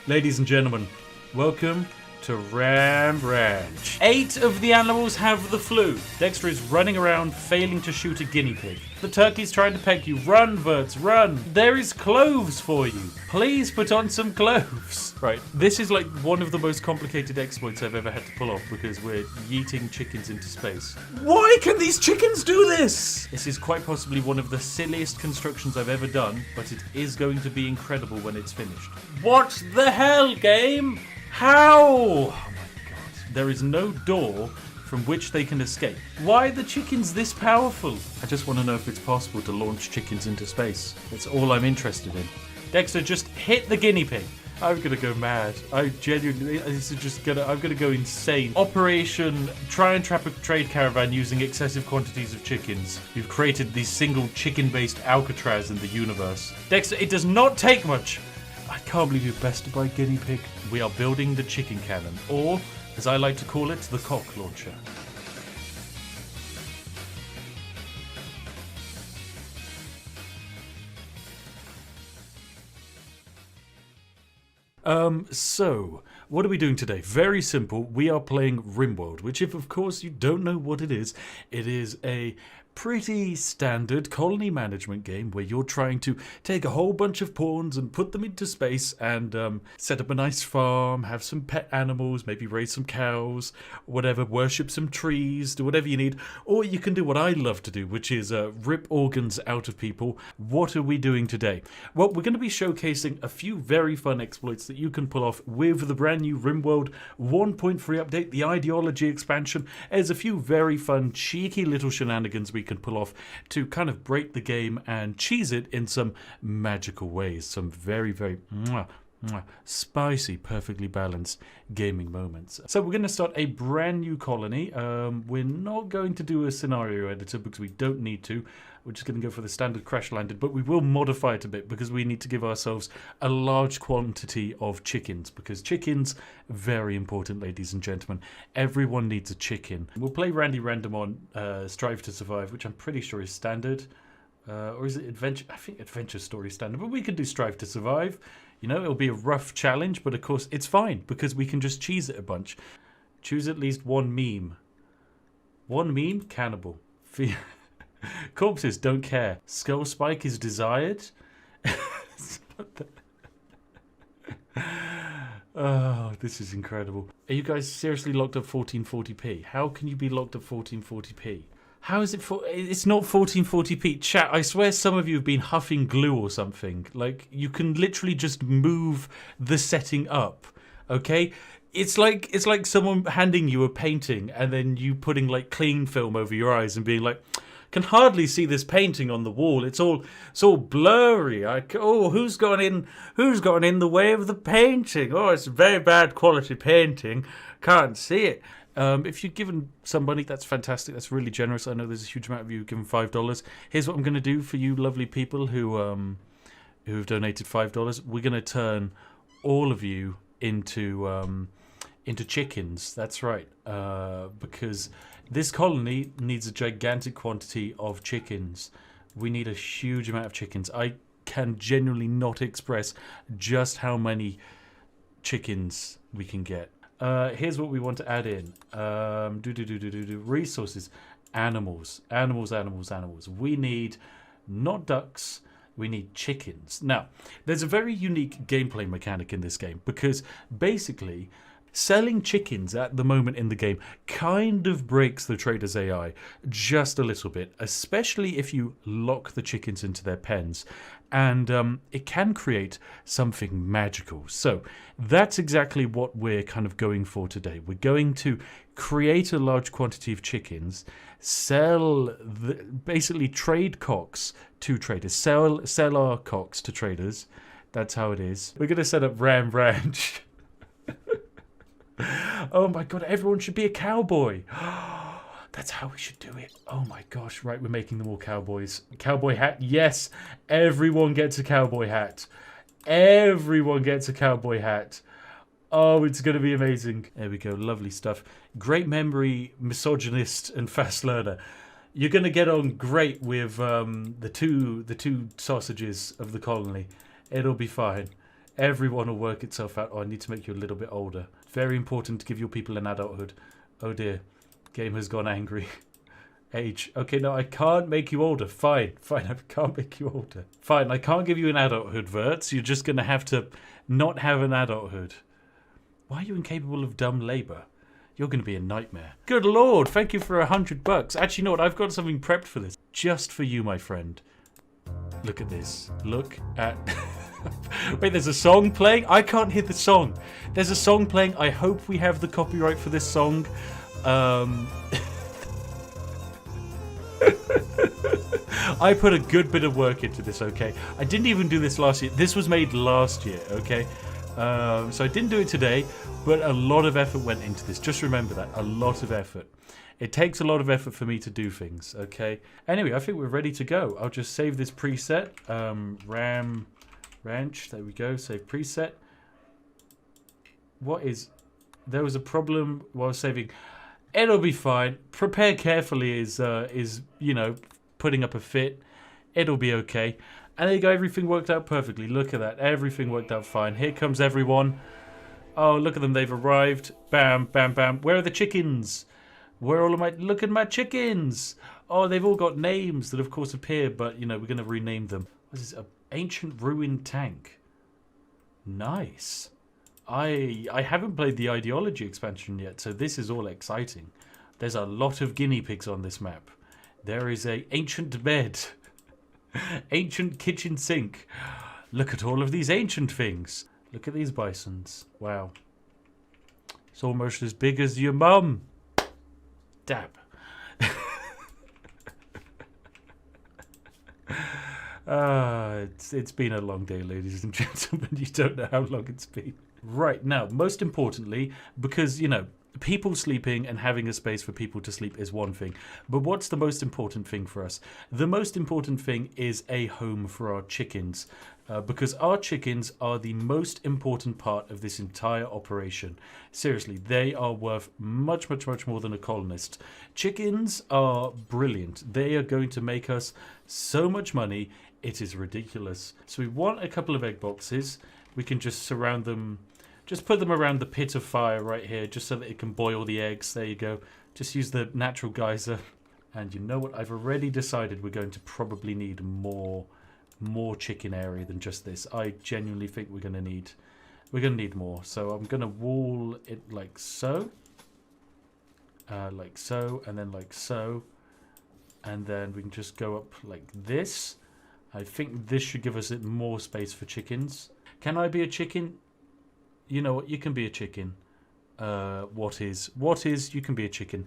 Ladies and gentlemen, welcome to Ram Ranch. 8 of the animals have the flu. Dexter is running around failing to shoot a guinea pig. The turkey's trying to peck you. Run, Verts, run. There is cloves for you. Please put on some cloves. Right, this is like one of the most complicated exploits I've ever had to pull off because we're yeeting chickens into space. Why can these chickens do this? This is quite possibly one of the silliest constructions I've ever done, but it is going to be incredible when it's finished. What the hell, game? How? Oh my god. There is no door from which they can escape. Why are the chickens this powerful? I just want to know if it's possible to launch chickens into space. That's all I'm interested in. Dexter, just hit the guinea pig. I'm gonna go mad. I'm gonna go insane. Operation try and trap a trade caravan using excessive quantities of chickens. You've created the single chicken-based Alcatraz in the universe. Dexter, it does not take much. I can't believe you're bested by guinea pig. We are building the chicken cannon, or, as I like to call it, the cock launcher. So, what are we doing today? Very simple. We are playing Rimworld, which if, of course, you don't know what it is a pretty standard colony management game where you're trying to take a whole bunch of pawns and put them into space and set up a nice farm, have some pet animals, maybe raise some cows, whatever, worship some trees, do whatever you need. Or you can do what I love to do, which is rip organs out of people. What are we doing today? Well, we're going to be showcasing a few very fun exploits that you can pull off with the brand new Rimworld 1.3 update, the ideology expansion. There's a few very fun, cheeky little shenanigans we can pull off to kind of break the game and cheese it in some magical ways. Some very, very spicy, perfectly balanced gaming moments. So we're going to start a brand new colony. We're not going to do a scenario editor because we don't need to. We're just going to go for the standard crash landed, but we will modify it a bit because we need to give ourselves a large quantity of chickens, because chickens, very important, ladies and gentlemen. Everyone needs a chicken. We'll play Randy Random on Strive to Survive, which I'm pretty sure is standard. Or is it Adventure? I think Adventure Story standard, but we can do Strive to Survive. You know, it'll be a rough challenge, but of course it's fine because we can just cheese it a bunch. Choose at least one meme. One meme? Cannibal. Corpses don't care. Skull spike is desired. Oh, this is incredible. Are you guys seriously locked up 1440p? How can you be locked up 1440p? How is it it's not 1440p. Chat, I swear some of you have been huffing glue or something. Like, you can literally just move the setting up. Okay? It's like someone handing you a painting and then you putting like cling film over your eyes and being like, can hardly see this painting on the wall. It's all blurry. Who's gone in the way of the painting? Oh, it's a very bad quality painting. Can't see it. If you've given some money, that's fantastic. That's really generous. I know there's a huge amount of you who've given $5. Here's what I'm going to do for you lovely people who've donated $5. We're going to turn all of you into chickens. That's right. Because this colony needs a gigantic quantity of chickens. We need a huge amount of chickens. I can genuinely not express just how many chickens we can get. Here's what we want to add in. Resources. Animals. We need not ducks. We need chickens. Now, there's a very unique gameplay mechanic in this game because basically selling chickens at the moment in the game kind of breaks the trader's AI just a little bit, especially if you lock the chickens into their pens. And it can create something magical. So that's exactly what we're kind of going for today. We're going to create a large quantity of chickens, basically trade cocks to traders, sell our cocks to traders. That's how it is. We're going to set up Ram Ranch. Oh my god, everyone should be a cowboy. That's how we should do it. Oh my gosh, right, we're making them all cowboys. Cowboy hat, yes. Everyone gets a cowboy hat. Everyone gets a cowboy hat. Oh, it's going to be amazing. There we go, lovely stuff. Great memory, misogynist, and fast learner. You're going to get on great with the two sausages of the colony. It'll be fine. Everyone will work itself out. Oh, I need to make you a little bit older. Very important to give your people an adulthood. Oh dear. Game has gone angry. Age. Okay, no, I can't make you older. Fine, fine, I can't make you older. Fine, I can't give you an adulthood, Vert. You're just going to have to not have an adulthood. Why are you incapable of dumb labour? You're going to be a nightmare. Good lord, thank you for $100. Actually, you know what? I've got something prepped for this. Just for you, my friend. Look at this. Look at... Wait, there's a song playing? I can't hear the song. There's a song playing. I hope we have the copyright for this song. I put a good bit of work into this, okay? I didn't even do this last year. This was made last year, okay? So I didn't do it today, but a lot of effort went into this. Just remember that. A lot of effort. It takes a lot of effort for me to do things, okay? Anyway, I think we're ready to go. I'll just save this preset. Ram Ranch. There we go. Save preset. What is... There was a problem while saving... It'll be fine. Prepare carefully is you know, putting up a fit. It'll be okay. And there you go. Everything worked out perfectly. Look at that. Everything worked out fine. Here comes everyone. Oh, look at them. They've arrived. Bam, bam, bam. Where are the chickens? Where are all of my... Look at my chickens. Oh, they've all got names that, of course, appear. But, you know, we're going to rename them. What is this? An ancient ruined tank. Nice. I haven't played the ideology expansion yet, so this is all exciting. There's a lot of guinea pigs on this map. There is a ancient bed. Ancient kitchen sink. Look at all of these ancient things. Look at these bisons. Wow. It's almost as big as your mum. Dab. It's been a long day, ladies and gentlemen. You don't know how long it's been. Right, now, most importantly, because, you know, people sleeping and having a space for people to sleep is one thing. But what's the most important thing for us? The most important thing is a home for our chickens. Because our chickens are the most important part of this entire operation. Seriously, they are worth much, much, much more than a colonist. Chickens are brilliant. They are going to make us so much money. It is ridiculous. So we want a couple of egg boxes. We can just surround them. Just put them around the pit of fire right here, just so that it can boil the eggs. There you go. Just use the natural geyser. And you know what? I've already decided we're going to probably need more chicken area than just this. I genuinely think we're gonna need more. So I'm gonna wall it like so, and then like so, and then we can just go up like this. I think this should give us more space for chickens. Can I be a chicken? You know what? You can be a chicken. What is? You can be a chicken.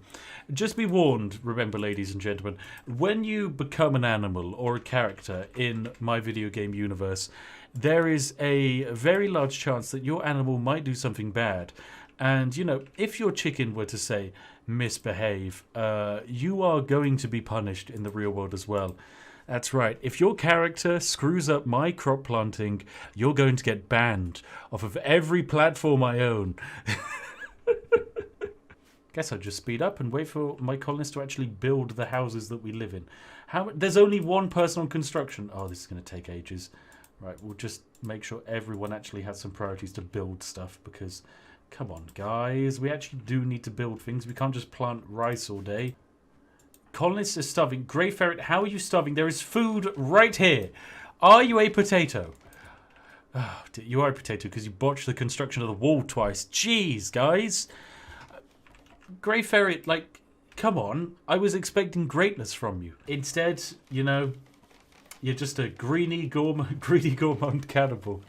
Just be warned, remember, ladies and gentlemen, when you become an animal or a character in my video game universe, there is a very large chance that your animal might do something bad. And, you know, if your chicken were to, say, misbehave, you are going to be punished in the real world as well. That's right. If your character screws up my crop planting, you're going to get banned off of every platform I own. Guess I'll just speed up and wait for my colonists to actually build the houses that we live in. There's only one person on construction. Oh, this is going to take ages. Right, we'll just make sure everyone actually has some priorities to build stuff because, come on, guys, we actually do need to build things. We can't just plant rice all day. Colonists are starving. Grey Ferret, how are you starving? There is food right here. Are you a potato? Oh, you are a potato because you botched the construction of the wall twice. Jeez, guys. Grey Ferret, like, come on. I was expecting greatness from you. Instead, you know, you're just a greedy gourmand cannibal.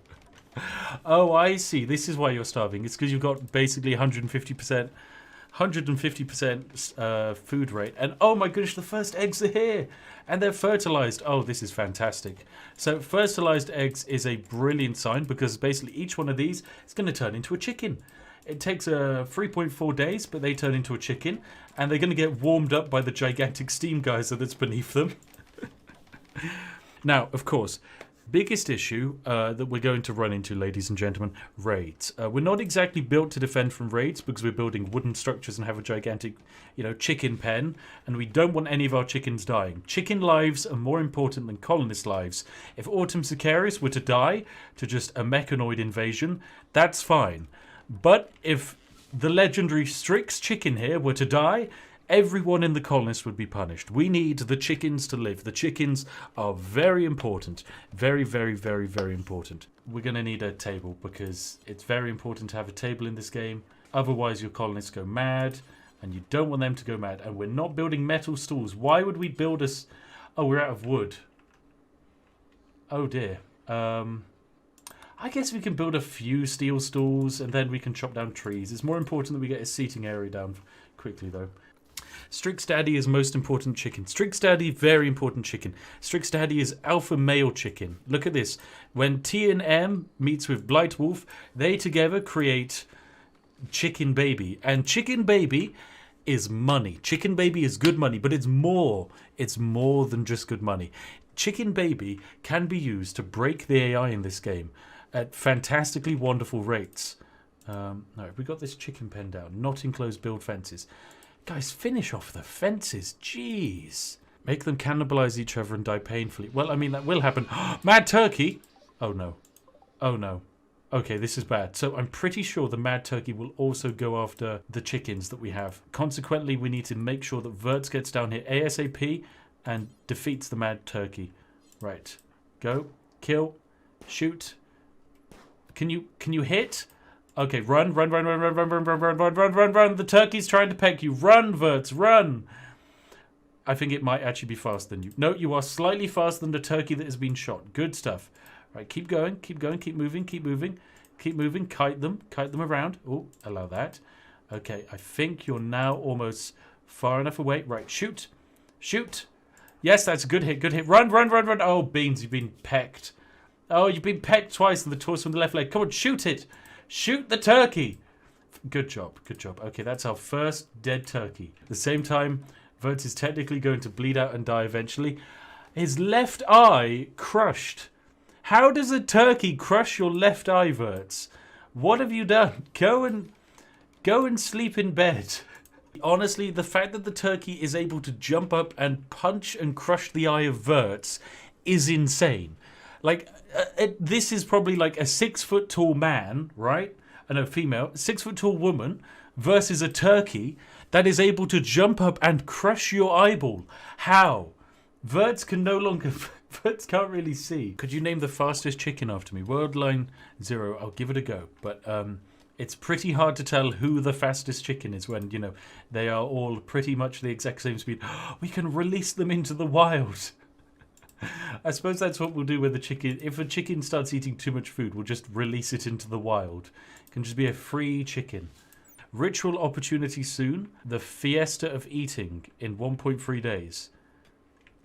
Oh, I see. This is why you're starving. It's because you've got basically 150% food rate. And oh my goodness, the first eggs are here. And they're fertilized. Oh, this is fantastic. So fertilized eggs is a brilliant sign because basically each one of these is going to turn into a chicken. It takes 3.4 days, but they turn into a chicken. And they're going to get warmed up by the gigantic steam geyser that's beneath them. Now, of course, Biggest issue that we're going to run into, ladies and gentlemen, raids. We're not exactly built to defend from raids because we're building wooden structures and have a gigantic, chicken pen, and we don't want any of our chickens dying. Chicken lives are more important than colonist lives. If Autumn Sicarius were to die to just a mechanoid invasion, that's fine. But if the legendary Strix chicken here were to die, everyone in the colonists would be punished. We need the chickens to live. The chickens are very important. Very, very, very, very important. We're going to need a table because it's very important to have a table in this game. Otherwise, your colonists go mad, and you don't want them to go mad. And we're not building metal stools. Why would we build us? Oh, we're out of wood. Oh, dear. I guess we can build a few steel stools, and then we can chop down trees. It's more important that we get a seating area down quickly, though. Strix Daddy is most important chicken. Strix Daddy, very important chicken. Strix Daddy is alpha male chicken. Look at this. When T and M meets with Blight Wolf, they together create Chicken Baby. And Chicken Baby is money. Chicken Baby is good money, but it's more. It's more than just good money. Chicken Baby can be used to break the AI in this game at fantastically wonderful rates. No, we got this chicken pen down. Not enclosed build fences. Guys, finish off the fences. Jeez. Make them cannibalize each other and die painfully. Well, I mean, that will happen. Mad turkey! Oh, no. Oh, no. Okay, this is bad. So I'm pretty sure the mad turkey will also go after the chickens that we have. Consequently, we need to make sure that Verts gets down here ASAP and defeats the mad turkey. Right. Go. Kill. Shoot. Can you hit? Okay, run. The turkey's trying to peck you. Run, Verts, run. I think it might actually be faster than you. No, you are slightly faster than the turkey that has been shot. Good stuff. Right, keep going, keep moving. Kite them around. Oh, allow that. Okay, I think you're now almost far enough away. Right, shoot. Yes, that's a good hit. Run. Oh, Beans, you've been pecked. Oh, you've been pecked twice in the torso and the left leg. Come on, shoot it. Shoot the turkey. Good job. Okay, that's our first dead turkey. At the same time, Verts is technically going to bleed out and die eventually. His left eye crushed. How does a turkey crush your left eye, Verts? What have you done? Go and sleep in bed. Honestly, the fact that the turkey is able to jump up and punch and crush the eye of Verts is insane. Like, this is probably like a 6 foot tall man, right? And a female, 6 foot tall woman versus a turkey that is able to jump up and crush your eyeball. How? Verts can no longer... Verts can't really see. Could you name the fastest chicken after me? Worldline 0. I'll give it a go. But it's pretty hard to tell who the fastest chicken is when, they are all pretty much the exact same speed. We can release them into the wild. I suppose that's what we'll do with the chicken. If a chicken starts eating too much food, we'll just release it into the wild. It can just be a free chicken. Ritual opportunity soon. The fiesta of eating in 1.3 days.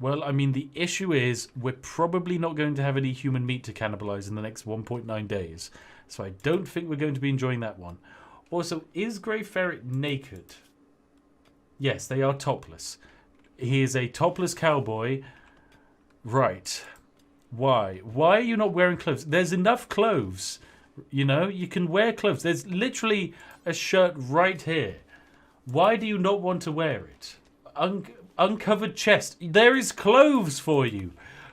Well, I mean, the issue is we're probably not going to have any human meat to cannibalize in the next 1.9 days. So I don't think we're going to be enjoying that one. Also, is Grey Ferret naked? Yes, they are topless. He is a topless cowboy. Right. Why? Why are you not wearing clothes? There's enough clothes. You can wear clothes. There's literally a shirt right here. Why do you not want to wear it? Uncovered chest. There is clothes for you.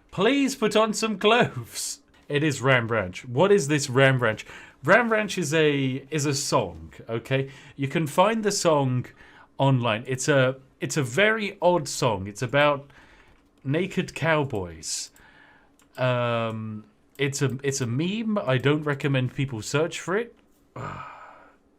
Please put on some clothes. It is Ram Ranch. What is this Ram Ranch? Ram Ranch is a song, okay? You can find the song online. It's a very odd song. It's about naked cowboys. It's a meme. I don't recommend people search for it.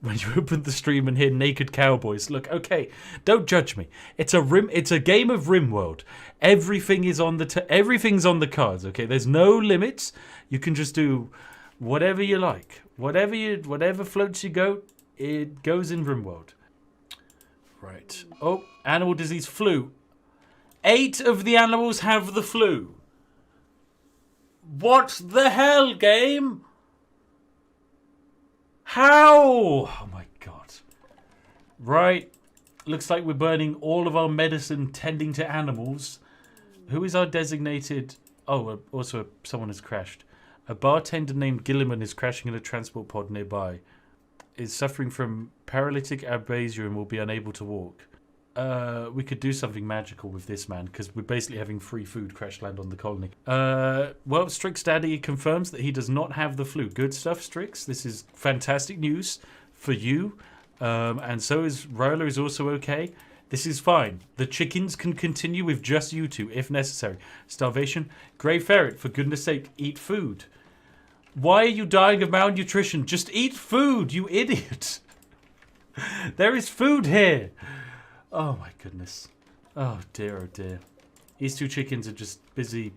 When you open the stream and hear naked cowboys, look, okay, don't judge me. It's a game of Rimworld. Everything's on the cards, okay? There's no limits. You can just do whatever you like. Whatever floats your goat, it goes in Rimworld. Right. Oh, animal disease flu. 8 of the animals have the flu. What the hell, game? How? Oh my god. Right. Looks like we're burning all of our medicine tending to animals. Who is our designated Oh, also someone has crashed. A bartender named Gilliman is crashing in a transport pod nearby. Is suffering from paralytic abrasion and will be unable to walk. We could do something magical with this man because we're basically having free food crash land on the colony. Well, Strix Daddy confirms that he does not have the flu. Good stuff, Strix. This is fantastic news for you. And so is Ryla is also okay. This is fine. The chickens can continue with just you two if necessary. Starvation. Grey Ferret, for goodness sake, eat food. Why are you dying of malnutrition? Just eat food, you idiot. There is food here. Oh my goodness. Oh dear, oh dear. These two chickens are just busy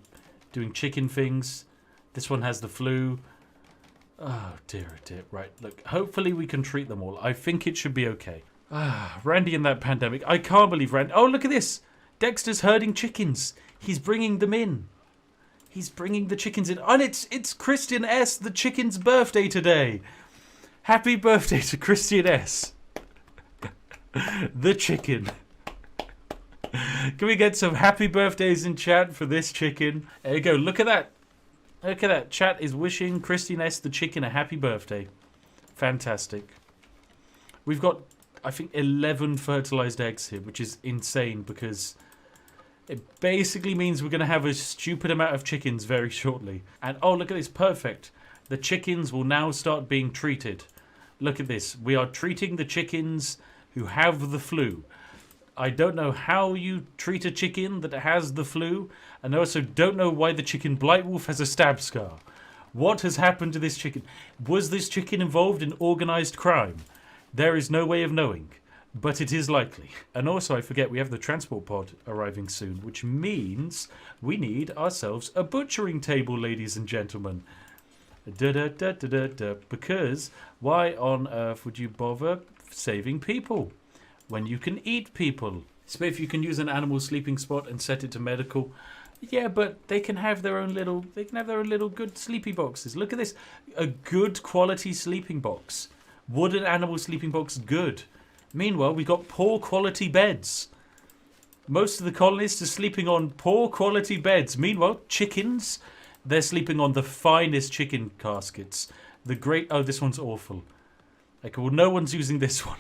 doing chicken things. This one has the flu. Oh dear, oh dear. Right, look, hopefully we can treat them all. I think it should be okay. Ah, Randy in that pandemic. I can't believe Randy. Oh, look at this. Dexter's herding chickens. He's bringing them in. He's bringing the chickens in. And it's Christian S., the chicken's birthday today. Happy birthday to Christian S. The chicken. Can we get some happy birthdays in chat for this chicken? There you go. Look at that. Look at that. Chat is wishing Christian S. the chicken a happy birthday. Fantastic. We've got, I think, 11 fertilized eggs here, which is insane because it basically means we're going to have a stupid amount of chickens very shortly. And oh, look at this. Perfect. The chickens will now start being treated. Look at this. We are treating the chickens who have the flu. I don't know how you treat a chicken that has the flu, and I also don't know why the chicken Blight Wolf has a stab scar. What has happened to this chicken? Was this chicken involved in organised crime? There is no way of knowing, but it is likely. And also, I forget, we have the transport pod arriving soon, which means we need ourselves a butchering table, ladies and gentlemen. Because why on earth would you bother saving people when you can eat people? Spiff, you can use an animal sleeping spot and set it to medical. Yeah, but they can have their own little good sleepy boxes. Look at this. A good quality sleeping box. Would an animal sleeping box good? Meanwhile, we've got poor quality beds. Most of the colonists are sleeping on poor quality beds. Meanwhile, chickens, they're sleeping on the finest chicken caskets. The great... Oh, this one's awful. Okay, well, no one's using this one.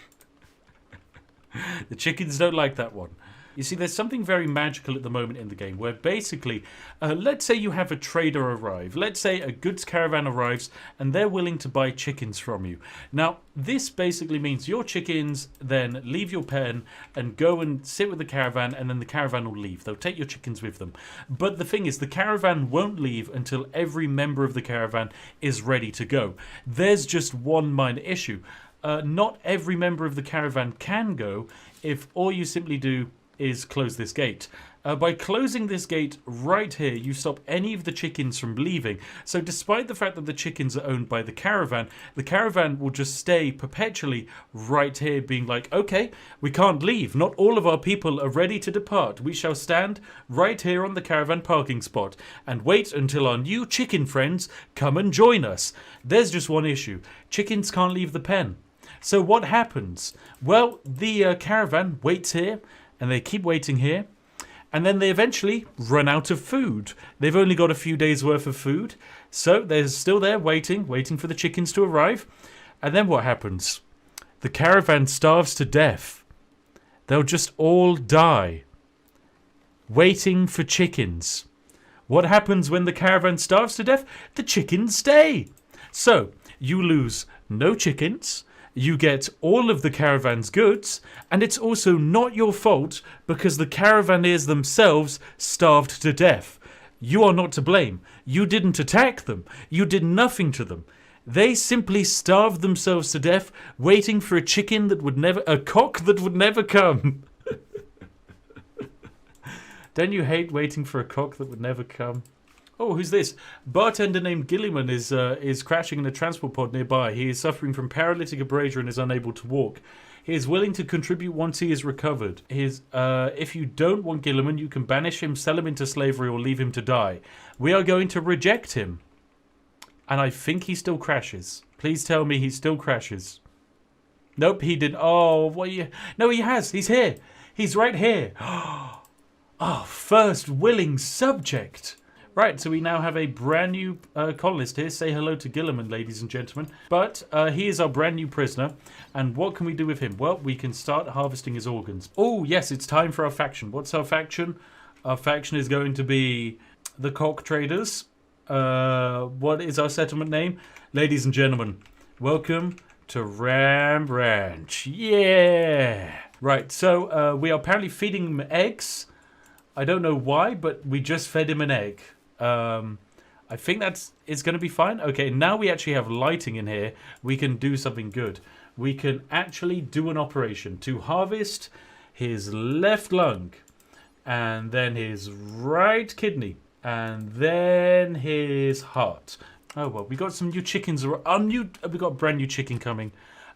The chickens don't like that one. You see, there's something very magical at the moment in the game where basically, let's say you have a trader arrive. Let's say a goods caravan arrives and they're willing to buy chickens from you. Now, this basically means your chickens then leave your pen and go and sit with the caravan, and then the caravan will leave. They'll take your chickens with them. But the thing is, the caravan won't leave until every member of the caravan is ready to go. There's just one minor issue. Not every member of the caravan can go if all you simply do is close this gate. By closing this gate right here, you stop any of the chickens from leaving. So despite the fact that the chickens are owned by the caravan will just stay perpetually right here being like, okay, we can't leave. Not all of our people are ready to depart. We shall stand right here on the caravan parking spot and wait until our new chicken friends come and join us. There's just one issue. Chickens can't leave the pen. So what happens? Well, the caravan waits here, and they keep waiting here, and then they eventually run out of food. They've only got a few days worth of food, so they're still there waiting for the chickens to arrive. And then what happens? The caravan starves to death. They'll just all die, waiting for chickens. What happens when the caravan starves to death? The chickens stay. So you lose no chickens. You get all of the caravan's goods, and it's also not your fault because the caravaneers themselves starved to death. You are not to blame. You didn't attack them. You did nothing to them. They simply starved themselves to death, waiting for a cock that would never come. Don't you hate waiting for a cock that would never come? Oh, who's this? Bartender named Gilliman is crashing in a transport pod nearby. He is suffering from paralytic abrasion and is unable to walk. He is willing to contribute once he is recovered. If you don't want Gilliman, you can banish him, sell him into slavery, or leave him to die. We are going to reject him. And I think he still crashes. Please tell me he still crashes. Nope, he didn't. Oh, what? No, he has. He's here. He's right here. Oh, first willing subject. Right, so we now have a brand new colonist here. Say hello to Gilliman, ladies and gentlemen. But he is our brand new prisoner. And what can we do with him? Well, we can start harvesting his organs. Oh, yes, it's time for our faction. What's our faction? Our faction is going to be the Cock Traders. What is our settlement name? Ladies and gentlemen, welcome to Ram Ranch. Yeah! Right, so we are apparently feeding him eggs. I don't know why, but we just fed him an egg. I think it's going to be fine. Okay, now we actually have lighting in here. We can do something good. We can actually do an operation to harvest his left lung, and then his right kidney, and then his heart. Oh well, we got some new chickens. We got a brand new chicken coming.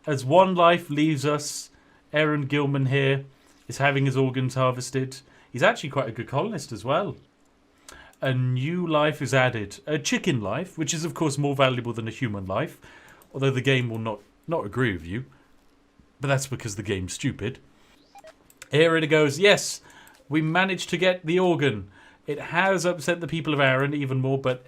As one life leaves us, Aaron Gilman here is having his organs harvested. He's actually quite a good colonist as well. A new life is added. A chicken life, which is of course more valuable than a human life. Although the game will not agree with you. But that's because the game's stupid. Here it goes. Yes, we managed to get the organ. It has upset the people of Aaron even more, but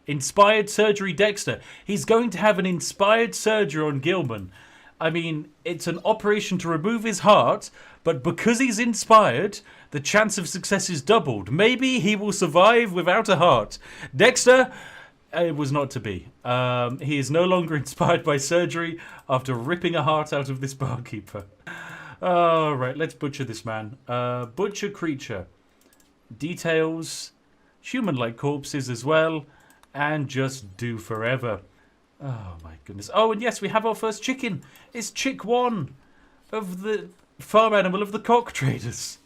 inspired surgery Dexter. He's going to have an inspired surgery on Gilman. I mean, it's an operation to remove his heart, but because he's inspired, the chance of success is doubled. Maybe he will survive without a heart. Dexter, it was not to be. He is no longer inspired by surgery after ripping a heart out of this barkeeper. All right, let's butcher this man. Butcher creature. Details. Human-like corpses as well. And just do forever. Oh my goodness. Oh, and yes, we have our first chicken. It's Chick 1 of the farm animal of the Cock Traders.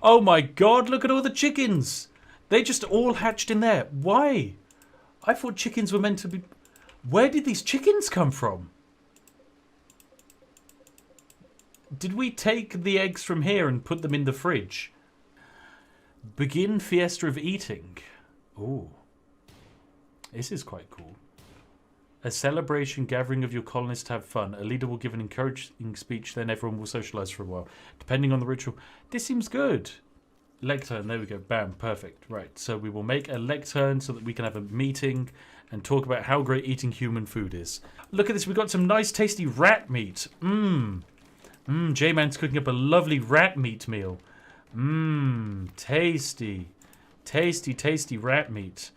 Oh my god, look at all the chickens. They just all hatched in there. Why? I thought chickens were meant to be... Where did these chickens come from? Did we take the eggs from here and put them in the fridge? Begin fiesta of eating. Ooh. This is quite cool. A celebration gathering of your colonists to have fun. A leader will give an encouraging speech, then everyone will socialise for a while. Depending on the ritual. This seems good. Lectern, there we go. Bam, perfect. Right, so we will make a lectern so that we can have a meeting and talk about how great eating human food is. Look at this, we've got some nice tasty rat meat. J-Man's cooking up a lovely rat meat meal. Tasty. Tasty, tasty rat meat.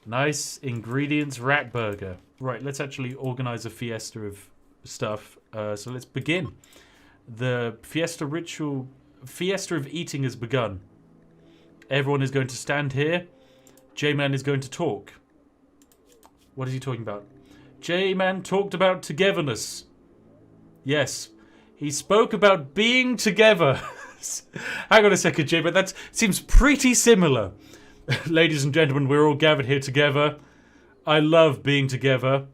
Nice ingredients rat burger. Right, let's actually organise a fiesta of stuff. So let's begin. The fiesta of eating has begun. Everyone is going to stand here. J-Man is going to talk. What is he talking about? J-Man talked about togetherness. Yes, he spoke about being together. Hang on a second, J-Man, that seems pretty similar. Ladies and gentlemen, we're all gathered here together. I love being together.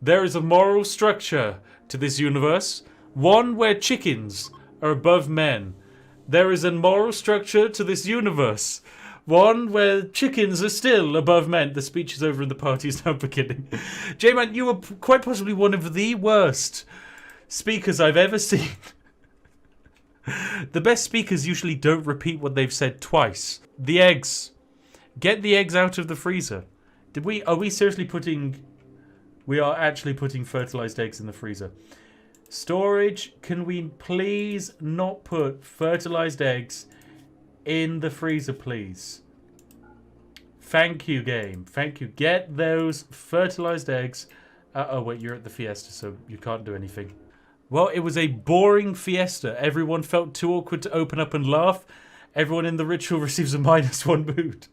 There is a moral structure to this universe. One where chickens are above men. There is a moral structure to this universe. One where chickens are still above men. The speech is over and the party is now beginning. J-Man, you are quite possibly one of the worst speakers I've ever seen. The best speakers usually don't repeat what they've said twice. The eggs. Get the eggs out of the freezer. Are we seriously putting... We are actually putting fertilized eggs in the freezer. Storage, can we please not put fertilized eggs in the freezer, please? Thank you, game. Thank you. Get those fertilized eggs. Oh, wait, you're at the fiesta, so you can't do anything. Well, it was a boring fiesta. Everyone felt too awkward to open up and laugh. Everyone in the ritual receives a -1 mood.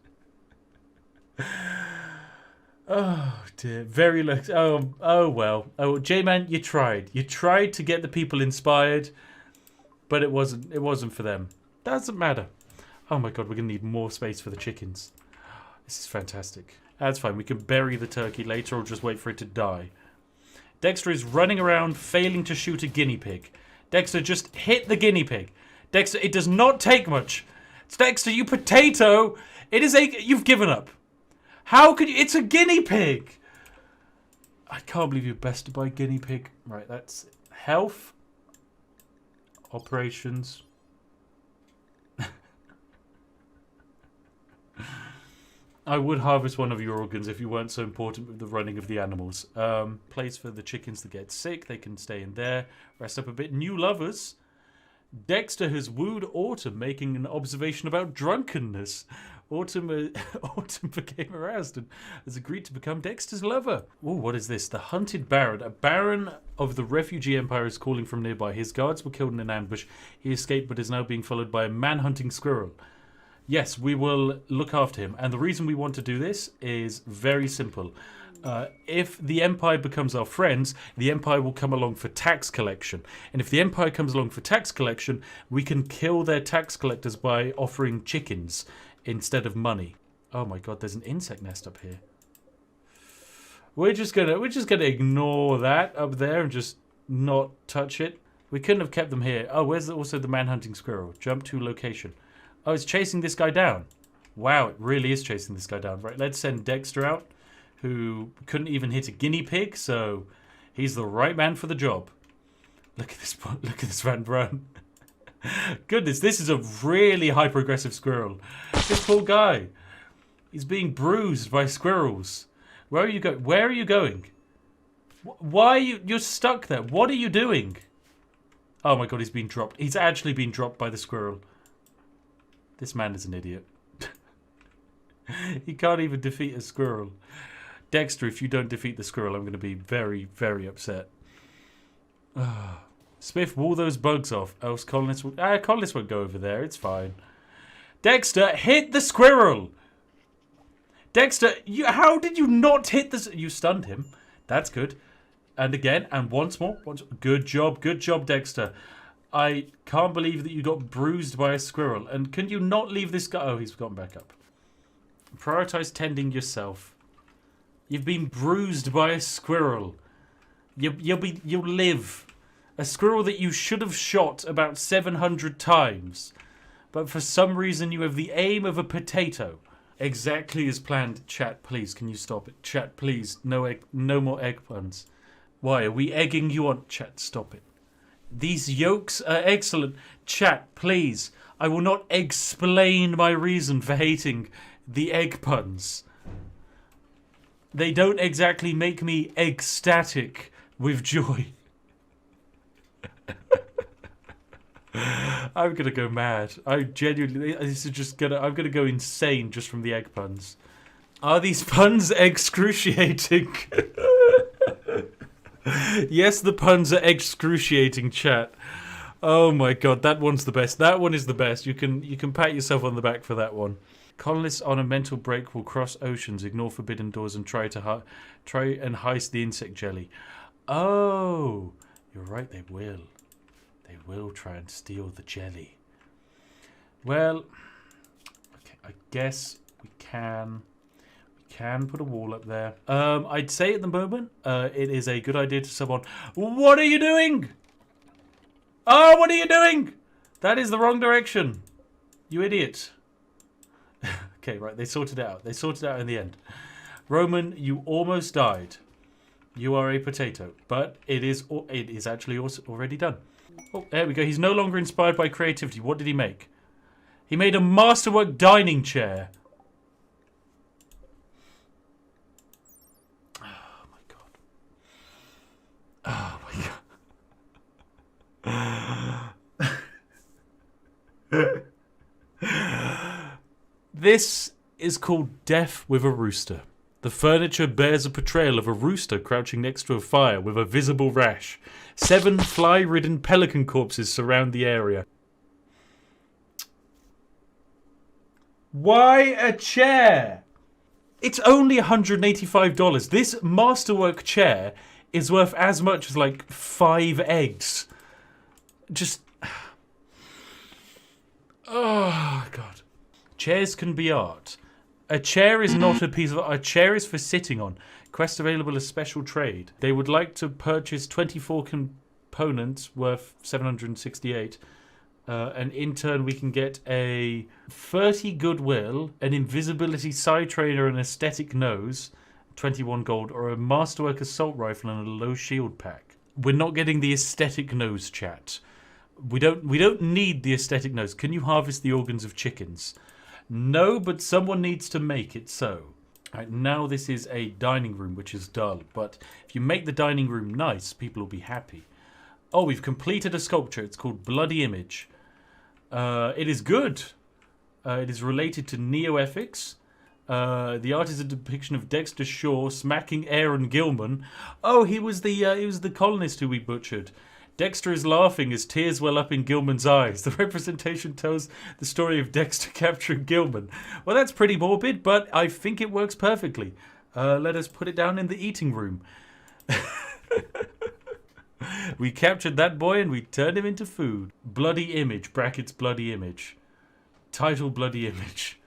Oh dear, very low. Oh well. Oh, J-Man, you tried. You tried to get the people inspired, but it wasn't for them. Doesn't matter. Oh my god, we're gonna need more space for the chickens. This is fantastic. That's fine. We can bury the turkey later, or just wait for it to die. Dexter is running around, failing to shoot a guinea pig. Dexter, just hit the guinea pig. Dexter, it does not take much. Dexter, you potato. It is you've given up. How could you? It's a guinea pig. I can't believe you're bested by a guinea pig. Right, that's health. Operations. I would harvest one of your organs if you weren't so important with the running of the animals. Place for the chickens that get sick. They can stay in there. Rest up a bit. New lovers. Dexter has wooed Autumn, making an observation about drunkenness. Autumn became aroused and has agreed to become Dexter's lover. Oh, what is this? The Hunted Baron. A baron of the refugee empire is calling from nearby. His guards were killed in an ambush. He escaped but is now being followed by a man-hunting squirrel. Yes, we will look after him. And the reason we want to do this is very simple. If the Empire becomes our friends, the Empire will come along for tax collection. And if the Empire comes along for tax collection, we can kill their tax collectors by offering chickens instead of money. Oh my god, there's an insect nest up here. We're just gonna ignore that up there and just not touch it. We couldn't have kept them here. Oh, where's also the man-hunting squirrel? Jump to location. Oh, it's chasing this guy down. Wow, it really is chasing this guy down. Right, let's send Dexter out, who couldn't even hit a guinea pig, so he's the right man for the job. Look at this man run. Goodness, this is a really hyper-aggressive squirrel. This poor guy. He's being bruised by squirrels. Where are you going? Where are you going? Why are you're stuck there? What are you doing? Oh my god, he's been dropped. He's actually been dropped by the squirrel. This man is an idiot. He can't even defeat a squirrel. Dexter, if you don't defeat the squirrel, I'm going to be very, very upset. Spiff, wall those bugs off, else colonists will... colonists won't go over there, it's fine. Dexter, hit the squirrel! Dexter, how did you not hit the... You stunned him. That's good. And again, and once more. Good job, Dexter. I can't believe that you got bruised by a squirrel. And can you not leave this guy... Oh, he's gotten back up. Prioritize tending yourself. You've been bruised by a squirrel. You'll live. A squirrel that you should have shot about 700 times. But for some reason you have the aim of a potato. Exactly as planned. Chat, please, can you stop it? Chat, please. No more egg puns. Why, are we egging you on? Chat, stop it. These yolks are excellent. Chat, please. I will not explain my reason for hating the egg puns. They don't exactly make me ecstatic with joy. I'm gonna go mad. I'm gonna go insane just from the egg puns. Are these puns excruciating? Yes, the puns are excruciating, chat. Oh my god, that one's the best. That one is the best. You can pat yourself on the back for that one. Colonists on a mental break will cross oceans, ignore forbidden doors, and try and heist the insect jelly. Oh, you're right. They will. They will try and steal the jelly. Well, okay. I guess we can put a wall up there. I'd say at the moment, it is a good idea to someone. What are you doing? Oh, what are you doing? That is the wrong direction. You idiot. Okay, right. They sorted it out. They sorted it out in the end. Roman, you almost died. You are a potato, but it is actually already done. Oh, there we go. He's no longer inspired by creativity. What did he make? He made a masterwork dining chair. Oh my god. Oh my god. This is called Death with a Rooster. The furniture bears a portrayal of a rooster crouching next to a fire with a visible rash. 7 fly-ridden pelican corpses surround the area. Why a chair? It's only $185. This masterwork chair is worth as much as like 5 eggs. Just... Oh, God. Chairs can be art. A chair is not a piece of... A chair is for sitting on. Quest available as special trade. They would like to purchase 24 components worth 768. And in turn, we can get a 30 goodwill, an invisibility side trainer, an aesthetic nose, 21 gold, or a masterwork assault rifle and a low shield pack. We're not getting the aesthetic nose, chat. We don't need the aesthetic nose. Can you harvest the organs of chickens? No, but someone needs to make it so. Right, now this is a dining room, which is dull. But if you make the dining room nice, people will be happy. Oh, we've completed a sculpture. It's called Bloody Image. It is good. It is related to neo-ethics. The art is a depiction of Dexter Shaw smacking Aaron Gilman. Oh, he was the colonist who we butchered. Dexter is laughing as tears well up in Gilman's eyes. The representation tells the story of Dexter capturing Gilman. Well, that's pretty morbid, but I think it works perfectly. Let us put it down in the eating room. We captured that boy and we turned him into food. Bloody Image, brackets Bloody Image. Title Bloody Image.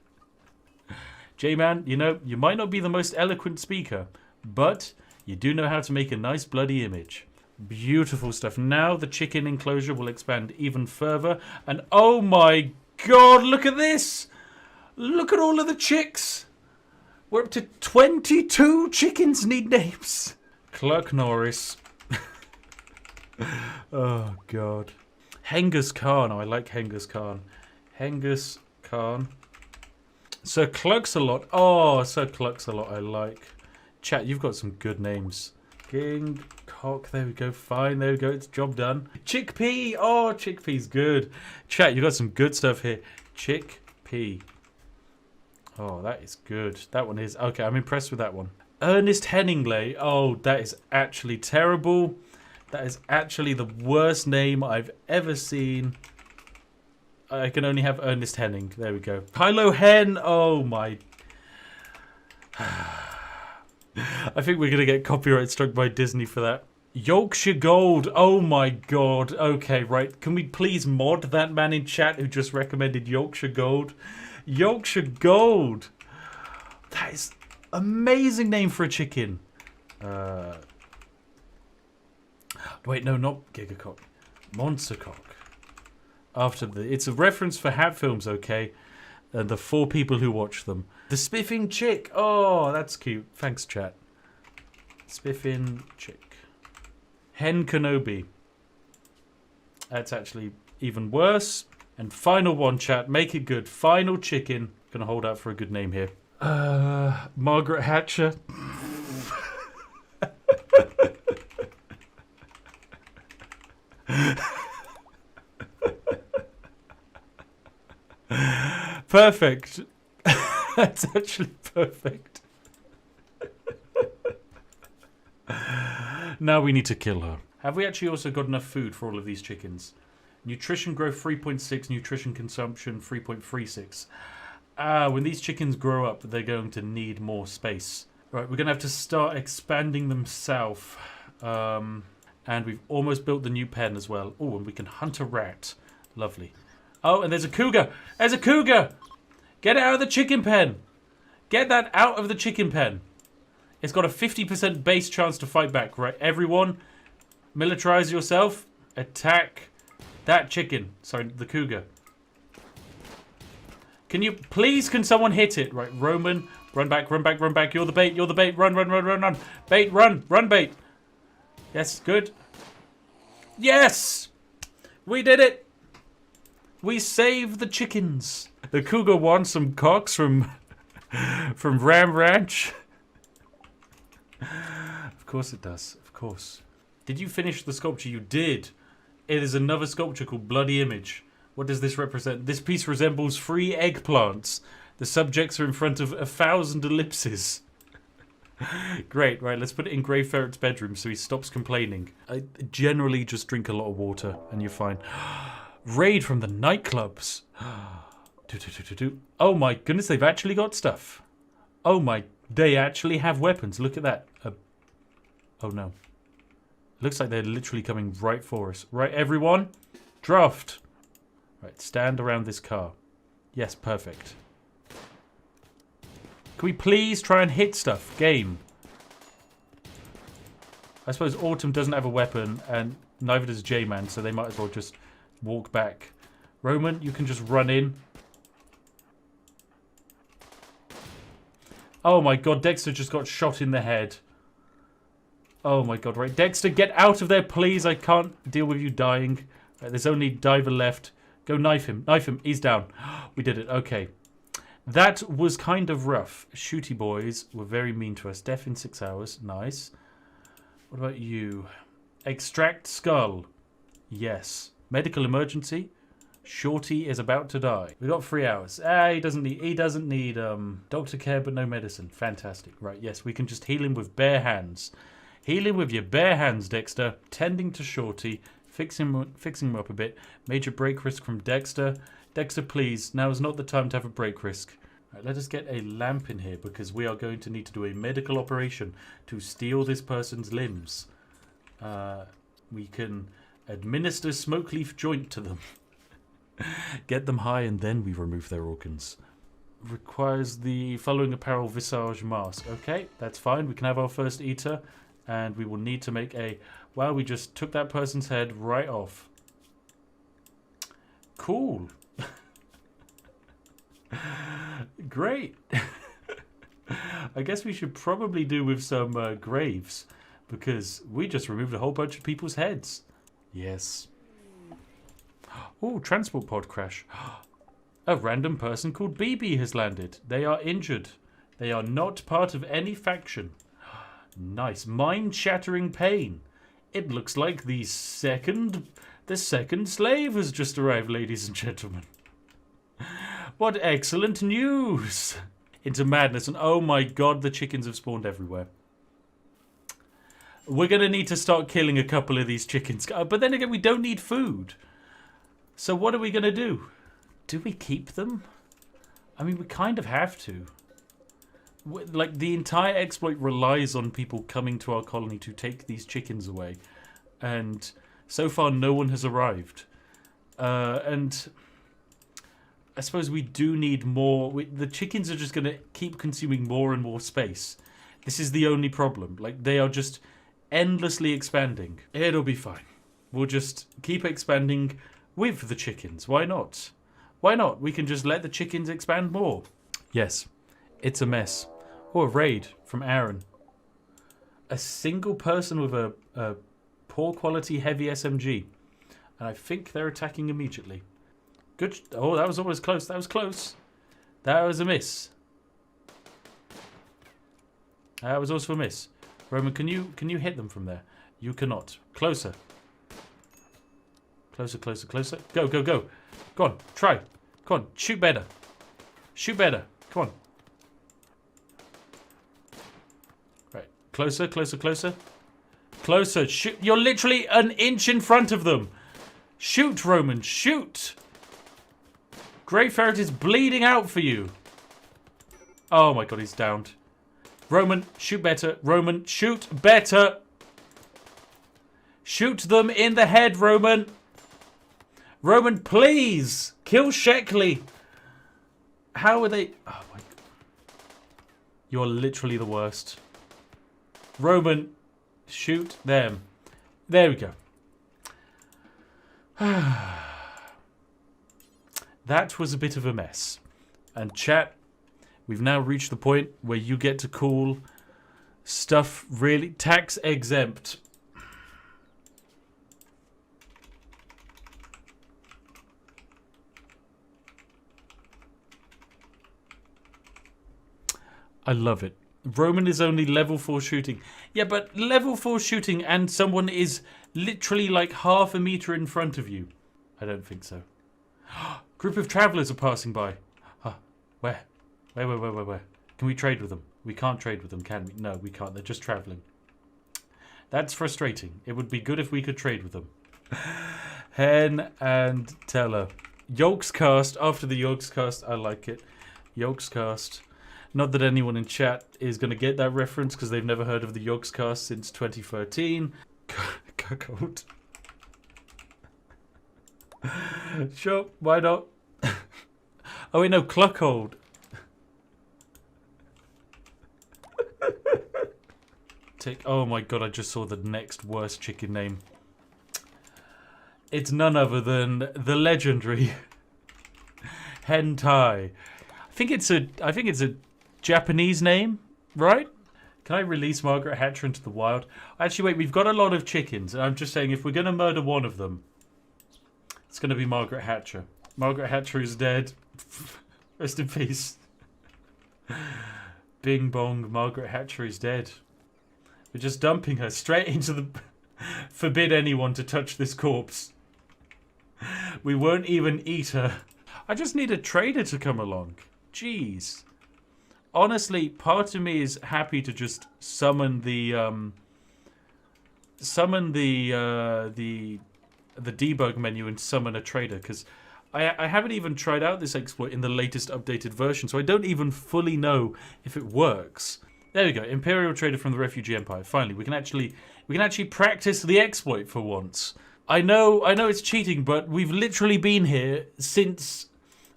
J-Man, you know, you might not be the most eloquent speaker, but you do know how to make a nice bloody image. Beautiful stuff. Now the chicken enclosure will expand even further. And oh my god, look at this! Look at all of the chicks! We're up to 22 chickens need names. Cluck Norris. Oh god. Hengus Khan. Oh, I like Hengus Khan. Hengus Khan. Sir Cluxalot. Oh, Sir Cluxalot I like. Chat, you've got some good names. King Cock. There we go. Fine. There we go. It's job done. Chickpea. Oh, chickpea's good. Chat, you got some good stuff here. Chickpea. Oh, that is good. That one is. Okay, I'm impressed with that one. Ernest Hemingway. Oh, that is actually terrible. That is actually the worst name I've ever seen. I can only have Ernest Henning. There we go. Kylo Hen. Oh, my. I think we're going to get copyright struck by Disney for that. Yorkshire Gold. Oh, my God. Okay, right. Can we please mod that man in chat who just recommended Yorkshire Gold? Yorkshire Gold. That is amazing name for a chicken. Wait, no, not Gigacock. Monstercock. After it's a reference for hat films, okay? And the 4 people who watch them. The Spiffing Chick. Oh, that's cute. Thanks, chat. Spiffing Chick. Hen Kenobi. That's actually even worse. And final one, chat. Make it good. Final chicken. Gonna hold out for a good name here. Margaret Hatcher. Perfect. That's actually perfect. Now we need to kill her. Have we actually also got enough food for all of these chickens? Nutrition growth 3.6, nutrition consumption 3.36. When these chickens grow up, they're going to need more space. Right, we're going to have to start expanding them south. And we've almost built the new pen as well. Oh, and we can hunt a rat. Lovely. Oh, and there's a cougar. There's a cougar. Get it out of the chicken pen. Get that out of the chicken pen. It's got a 50% base chance to fight back, right? Everyone, militarize yourself. Attack that chicken. Sorry, the cougar. Can someone hit it? Right, Roman, run back, run back, run back. You're the bait, you're the bait. Run, run, run, run, run. Bait, run, run, bait. Yes, good. Yes! We did it! We saved the chickens. The cougar wants some cocks from Ram Ranch. Of course it does. Of course. Did you finish the sculpture? You did. It is another sculpture called Bloody Image. What does this represent? This piece resembles 3 eggplants. The subjects are in front of 1,000 ellipses. Great, right, let's put it in Grey Ferret's bedroom so he stops complaining. I generally just drink a lot of water and you're fine. Raid from the nightclubs. Oh my goodness, they've actually got stuff. Oh my, they actually have weapons. Look at that. Oh no. Looks like they're literally coming right for us. Right, everyone? Draft. Right, stand around this car. Yes, perfect. Can we please try and hit stuff? Game. I suppose Autumn doesn't have a weapon and neither does J-Man, so they might as well just walk back. Roman, you can just run in. Oh my god, Dexter just got shot in the head. Oh my god, right. Dexter, get out of there, please. I can't deal with you dying. Right, there's only Diver left. Go knife him. Knife him. He's down. We did it. Okay. That was kind of rough. Shooty boys were very mean to us. Death in 6 hours. Nice. What about you? Extract skull. Yes. Medical emergency. Shorty is about to die. We got 3 hours. He doesn't need doctor care but no medicine. Fantastic. Right, yes, we can just heal him with bare hands. Heal him with your bare hands, Dexter. Tending to Shorty. Fixing him up a bit. Major break risk from Dexter. Dexter, please. Now is not the time to have a break risk. Right, let us get a lamp in here because we are going to need to do a medical operation to steal this person's limbs. We can administer smoke leaf joint to them. Get them high and then we remove their organs. Requires the following apparel visage mask. Okay, that's fine. We can have our first eater. And we will need to make a... Wow, we just took that person's head right off. Cool. Great. I guess we should probably do with some graves. Because we just removed a whole bunch of people's heads. Yes. Oh, transport pod crash. A random person called BB has landed. They are injured. They are not part of any faction. Nice. Mind-shattering pain. It looks like the second slave has just arrived, ladies and gentlemen. What excellent news. Into madness. And oh my god, the chickens have spawned everywhere. We're going to need to start killing a couple of these chickens. But then again, we don't need food. So what are we going to do? Do we keep them? I mean, we kind of have to. Like, the entire exploit relies on people coming to our colony to take these chickens away. And so far, no one has arrived. And I suppose we do need more. The chickens are just going to keep consuming more and more space. This is the only problem. Like, they are just endlessly expanding. It'll be fine. We'll just keep expanding with the chickens. Why not? Why not? We can just let the chickens expand more. Yes, it's a mess. Oh, a raid from Aaron. A single person with a poor quality heavy SMG. And I think they're attacking immediately. Good. Oh, that was almost close. That was close. That was a miss. That was also a miss. Roman, can you hit them from there? You cannot. Closer. Closer, closer, closer. Go, go, go. Go on, try. Come on, shoot better. Shoot better. Come on. Right, closer, closer, closer. Closer, shoot. You're literally an inch in front of them. Shoot, Roman, shoot. Grey Ferret is bleeding out for you. Oh my god, he's downed. Roman, shoot better. Roman, shoot better. Shoot them in the head, Roman. Roman, please! Kill Sheckley! How are they... Oh my god. You're literally the worst. Roman, shoot them. There we go. That was a bit of a mess. And chat, we've now reached the point where you get to call stuff really tax exempt. I love it. Roman is only level 4 shooting. Yeah, but level 4 shooting and someone is literally like half a meter in front of you. I don't think so. Group of travelers are passing by. Where? Where? Can we trade with them? We can't trade with them, can we? No, we can't. They're just traveling. That's frustrating. It would be good if we could trade with them. Hen and Teller. Yolks cast. After the Yolks cast, I like it. Yolks cast. Not that anyone in chat is going to get that reference because they've never heard of the Yolks cast since 2013. Cuckold. Sure, why not? Oh wait, no, Cluckhold. Oh my god, I just saw the next worst chicken name. It's none other than the legendary Hentai. I think it's a Japanese name, right? Can I release Margaret Hatcher into the wild? Actually, wait, we've got a lot of chickens. And I'm just saying, if we're going to murder one of them, it's going to be Margaret Hatcher. Margaret Hatcher is dead. Rest in peace. Bing bong, Margaret Hatchery's dead. We're just dumping her straight into the... Forbid anyone to touch this corpse. We won't even eat her. I just need a trader to come along. Jeez. Honestly, part of me is happy to just summon the debug menu and summon a trader, because I haven't even tried out this exploit in the latest updated version, so I don't even fully know if it works. There we go, Imperial Trader from the Refugee Empire. Finally, we can actually practice the exploit for once. I know it's cheating, but we've literally been here since...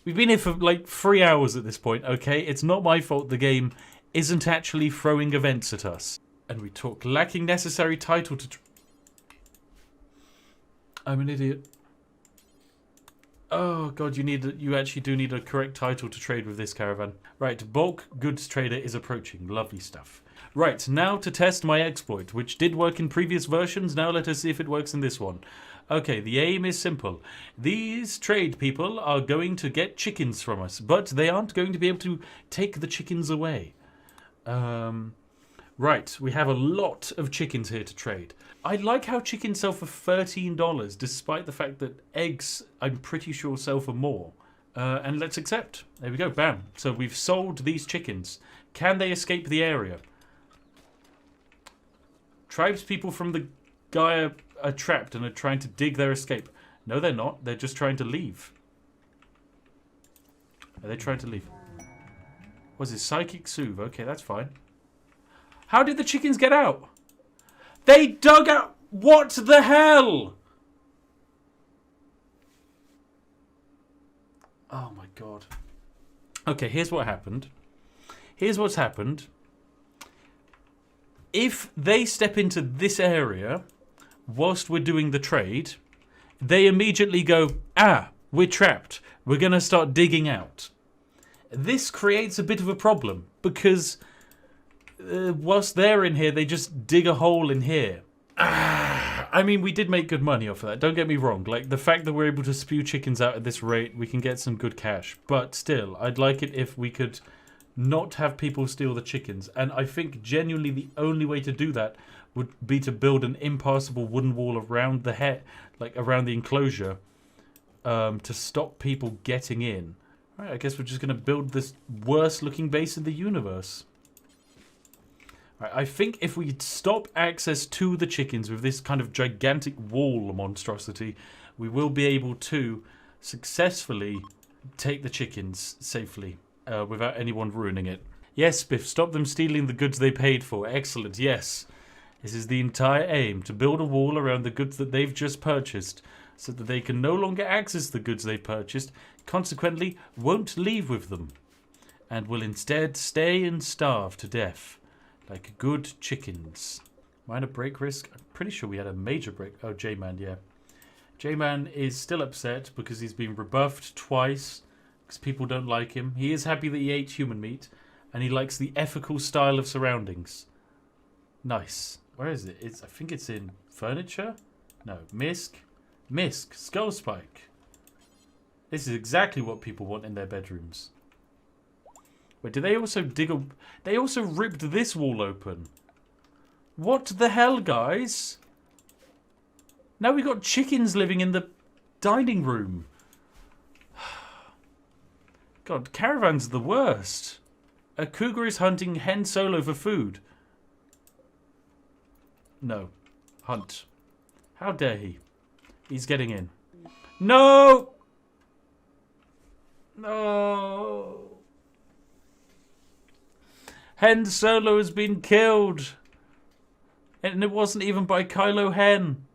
We've been here for like 3 hours at this point, okay? It's not my fault the game isn't actually throwing events at us. And we talk lacking necessary title to... I'm an idiot. Oh god, you actually do need a correct title to trade with this caravan. Right, bulk goods trader is approaching. Lovely stuff. Right, now to test my exploit, which did work in previous versions. Now let us see if it works in this one. Okay, the aim is simple. These trade people are going to get chickens from us, but they aren't going to be able to take the chickens away. Right, we have a lot of chickens here to trade. I like how chickens sell for $13, despite the fact that eggs, I'm pretty sure, sell for more. And let's accept. There we go, bam. So we've sold these chickens. Can they escape the area? Tribespeople from the Gaia are trapped and are trying to dig their escape. No, they're not. They're just trying to leave. Are they trying to leave? Was it Psychic Soothe? Okay, that's fine. How did the chickens get out? They dug out... What the hell? Oh my god. Okay, here's what happened. Here's what's happened. If they step into this area whilst we're doing the trade, they immediately go, ah, we're trapped. We're going to start digging out. This creates a bit of a problem because whilst they're in here, they just dig a hole in here. I mean, we did make good money off of that. Don't get me wrong. Like, the fact that we're able to spew chickens out at this rate, we can get some good cash. But still, I'd like it if we could not have people steal the chickens. And I think genuinely the only way to do that would be to build an impassable wooden wall around the around the enclosure, to stop people getting in. Alright, I guess we're just going to build this worst looking base in the universe. Right, I think if we stop access to the chickens with this kind of gigantic wall monstrosity, we will be able to successfully take the chickens safely without anyone ruining it. Yes, Spiff, stop them stealing the goods they paid for. Excellent, yes. This is the entire aim, to build a wall around the goods that they've just purchased, so that they can no longer access the goods they've purchased, consequently won't leave with them, and will instead stay and starve to death. Like good chickens. Minor break risk? I'm pretty sure we had a major break. Oh, J-Man, yeah. J-Man is still upset because he's been rebuffed twice because people don't like him. He is happy that he ate human meat and he likes the ethical style of surroundings. Nice. Where is it? I think it's in furniture? No. Misk? Misk. Skull Spike. This is exactly what people want in their bedrooms. Wait, did they also dig a... They also ripped this wall open. What the hell, guys? Now we got chickens living in the dining room. God, caravans are the worst. A cougar is hunting hen solo for food. No. Hunt. How dare he? He's getting in. No! No! Hen Solo has been killed. And it wasn't even by Kylo Hen.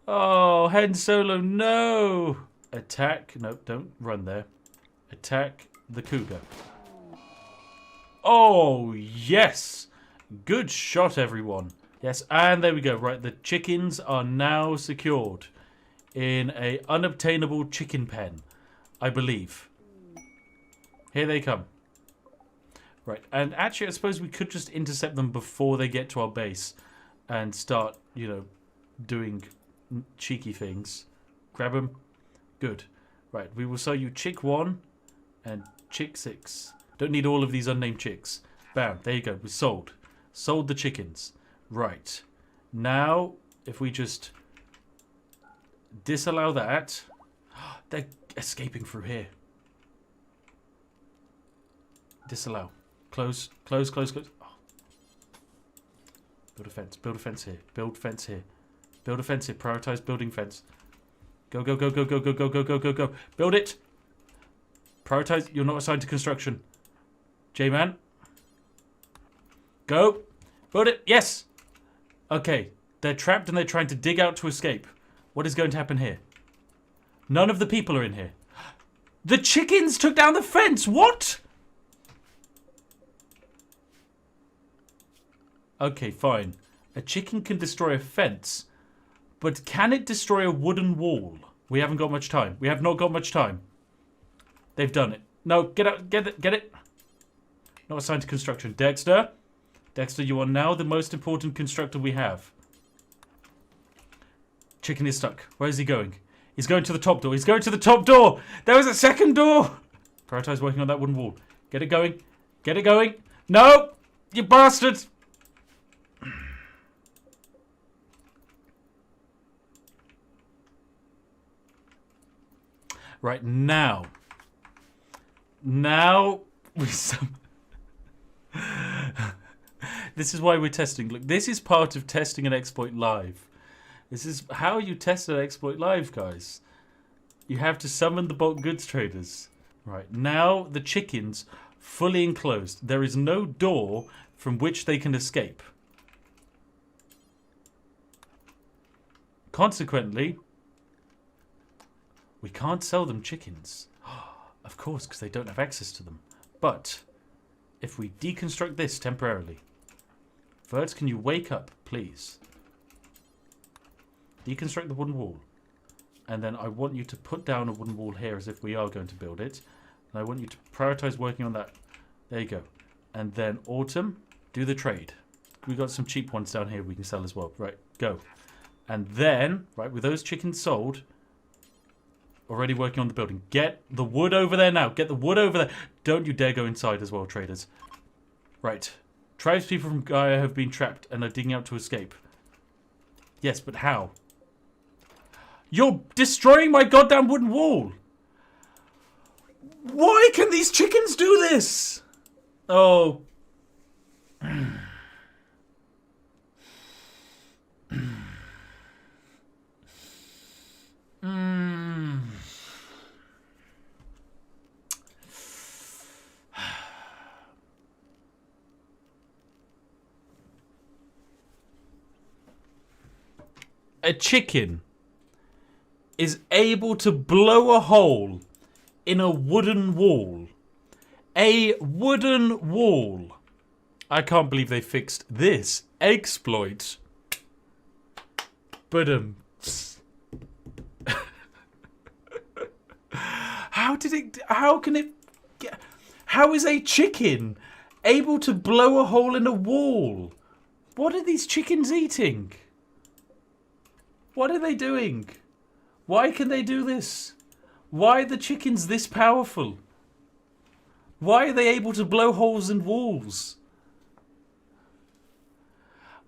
Oh, Hen Solo, no. Attack. No, don't run there. Attack the cougar. Oh, yes. Good shot, everyone. Yes, and there we go. Right, the chickens are now secured in a unobtainable chicken pen, I believe. Here they come. Right, and actually I suppose we could just intercept them before they get to our base and start, you know, doing cheeky things. Grab them. Good. Right, we will sell you chick 1 and chick 6. Don't need all of these unnamed chicks. Bam, there you go. We sold. Sold the chickens. Right. Now, if we just disallow that. They're escaping through here. Disallow. Close, close, close, close. Oh. Build a fence. Build a fence here. Build fence here. Build a fence here. Prioritize building fence. Go, go, go, go, go, go, go, go, go, go, go. Build it. Prioritize. You're not assigned to construction. J-Man. Go. Build it. Yes. Okay. They're trapped and they're trying to dig out to escape. What is going to happen here? None of the people are in here. The chickens took down the fence. What? Okay, fine. A chicken can destroy a fence, but can it destroy a wooden wall? We haven't got much time. We have not got much time. They've done it. No, get out. Get it. Get it. Not assigned to construction. Dexter. Dexter, you are now the most important constructor we have. Chicken is stuck. Where is he going? He's going to the top door. He's going to the top door. There was a second door. Prioritize working on that wooden wall. Get it going. Get it going. No, you bastard. Right, now we this is why we're testing. Look, this is part of testing an exploit live. This is how you test an exploit live, guys. You have to summon the bulk goods traders. Right, now the chickens fully enclosed. There is no door from which they can escape. Consequently, we can't sell them chickens. Of course, because they don't have access to them. But if we deconstruct this temporarily. Birds, can you wake up, please? Deconstruct the wooden wall. And then I want you to put down a wooden wall here as if we are going to build it. And I want you to prioritize working on that. There you go. And then Autumn, do the trade. We got some cheap ones down here we can sell as well. Right, go. And then, right, with those chickens sold, already working on the building. Get the wood over there now. Get the wood over there. Don't you dare go inside as well, traders. Right. Tribespeople from Gaia have been trapped and are digging out to escape. Yes, but how? You're destroying my goddamn wooden wall. Why can these chickens do this? Oh. A chicken is able to blow a hole in a wooden wall. A wooden wall. I can't believe they fixed this exploit. But how is a chicken able to blow a hole in a wall? What are these chickens eating? What are they doing? Why can they do this? Why are the chickens this powerful? Why are they able to blow holes in walls?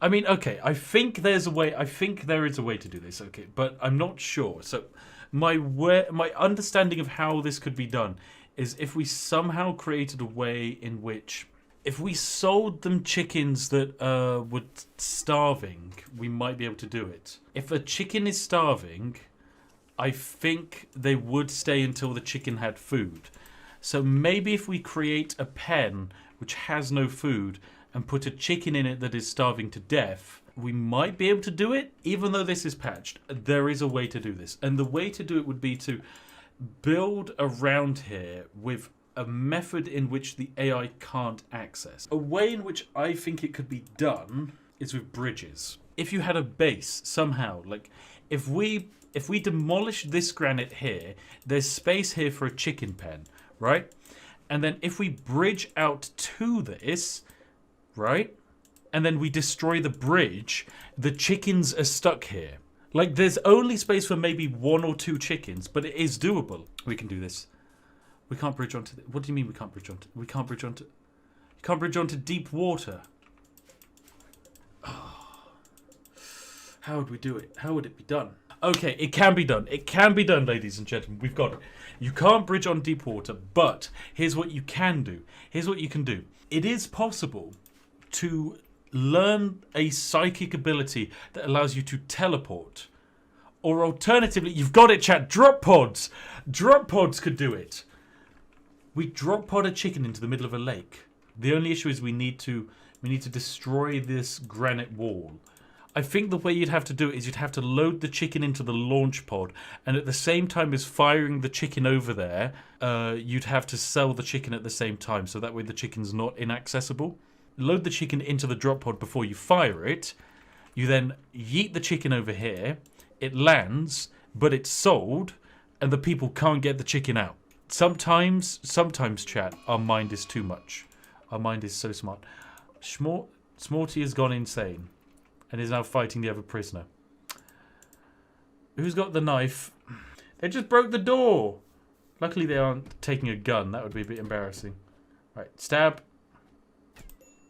I mean, okay, I think there's a way. I think there is a way to do this, okay, but I'm not sure. So my understanding of how this could be done is if we somehow created a way in which if we sold them chickens that were starving, we might be able to do it. If a chicken is starving, I think they would stay until the chicken had food. So maybe if we create a pen which has no food and put a chicken in it that is starving to death, we might be able to do it, even though this is patched. There is a way to do this. And the way to do it would be to build around here with a method in which the AI can't access. A way in which I think it could be done is with bridges. If you had a base somehow, like if we demolish this granite here, there's space here for a chicken pen, right? And then if we bridge out to this, right? And then we destroy the bridge, the chickens are stuck here. Like there's only space for maybe 1 or 2 chickens, but it is doable. We can do this. We can't bridge onto... What do you mean we can't bridge onto... We can't bridge onto... You can't bridge onto deep water. Oh. How would we do it? How would it be done? Okay, it can be done. It can be done, ladies and gentlemen. We've got it. You can't bridge on deep water, but here's what you can do. Here's what you can do. It is possible to learn a psychic ability that allows you to teleport. Or alternatively, you've got it, chat, drop pods. Drop pods could do it. We drop pod a chicken into the middle of a lake. The only issue is we need to destroy this granite wall. I think the way you'd have to do it is you'd have to load the chicken into the launch pod, and at the same time as firing the chicken over there, you'd have to sell the chicken at the same time, so that way the chicken's not inaccessible. Load the chicken into the drop pod before you fire it. You then yeet the chicken over here. It lands, but it's sold, and the people can't get the chicken out. Sometimes, chat, our mind is too much. Our mind is so smart. Smorty has gone insane and is now fighting the other prisoner. Who's got the knife? They just broke the door. Luckily they aren't taking a gun. That would be a bit embarrassing. Right, stab.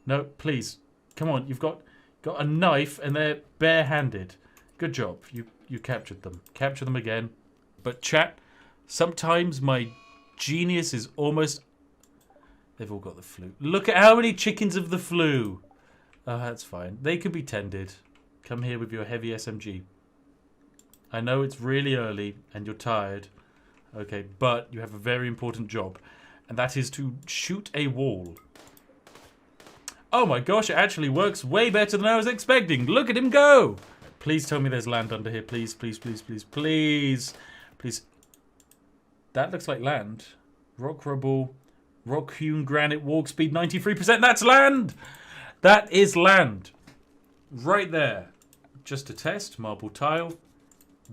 No, please. Come on, you've got a knife and they're barehanded. Good job. You captured them. Capture them again. But chat, sometimes my genius is almost... They've all got the flu. Look at how many chickens have the flu. Oh, that's fine. They could be tended. Come here with your heavy SMG. I know it's really early and you're tired. Okay, but you have a very important job. And that is to shoot a wall. Oh my gosh, it actually works way better than I was expecting. Look at him go. Please tell me there's land under here. Please, please, please, please, please. Please. That looks like land. Rock rubble. Rock hewn granite. Walk speed 93%. That's land. That is land. Right there. Just a test. Marble tile.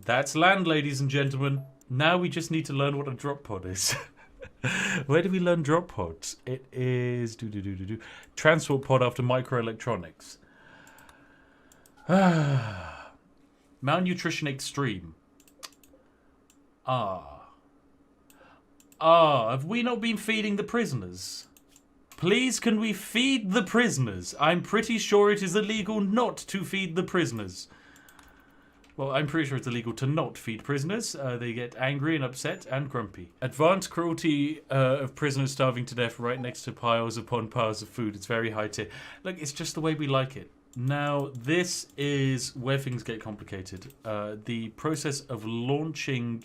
That's land, ladies and gentlemen. Now we just need to learn what a drop pod is. Where do we learn drop pods? It is... Transport pod after microelectronics. Malnutrition extreme. Have we not been feeding the prisoners? Please, can we feed the prisoners? I'm pretty sure it is illegal not to feed the prisoners. Well, I'm pretty sure it's illegal to not feed prisoners. They get angry and upset and grumpy. Advanced cruelty of prisoners starving to death right next to piles upon piles of food. It's very high tier. Look, it's just the way we like it. Now, this is where things get complicated. The process of launching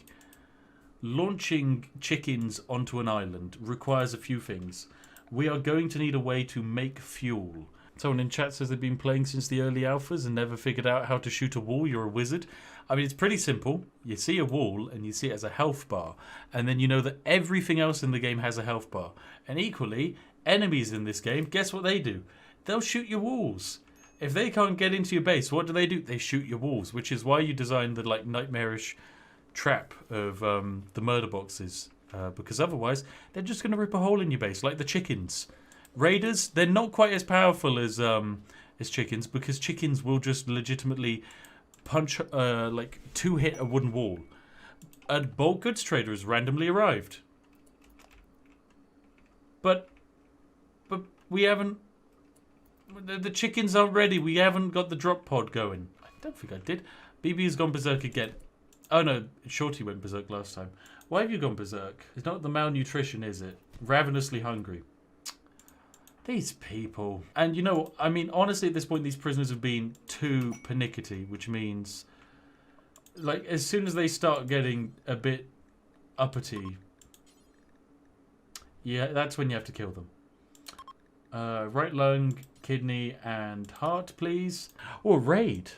chickens onto an island requires a few things. We are going to need a way to make fuel. Someone in chat says they've been playing since the early alphas and never figured out how to shoot a wall. You're a wizard. I mean, it's pretty simple. You see a wall and you see it as a health bar. And then you know that everything else in the game has a health bar. And equally, enemies in this game, guess what they do? They'll shoot your walls. If they can't get into your base, what do? They shoot your walls, which is why you designed the nightmarish trap of the murder boxes. Because otherwise, they're just going to rip a hole in your base, like the chickens. Raiders, they're not quite as powerful as chickens, because chickens will just legitimately punch, two-hit a wooden wall. A bulk goods trader has randomly arrived. But we haven't... The chickens aren't ready. We haven't got the drop pod going. I don't think I did. BB has gone berserk again. Oh no, Shorty went berserk last time. Why have you gone berserk? It's not the malnutrition, is it? Ravenously hungry. These people. And you know, I mean, honestly, at this point, these prisoners have been too pernickety, which means, like, as soon as they start getting a bit uppity, yeah, that's when you have to kill them. Right lung, kidney, and heart, please. Oh, a raid.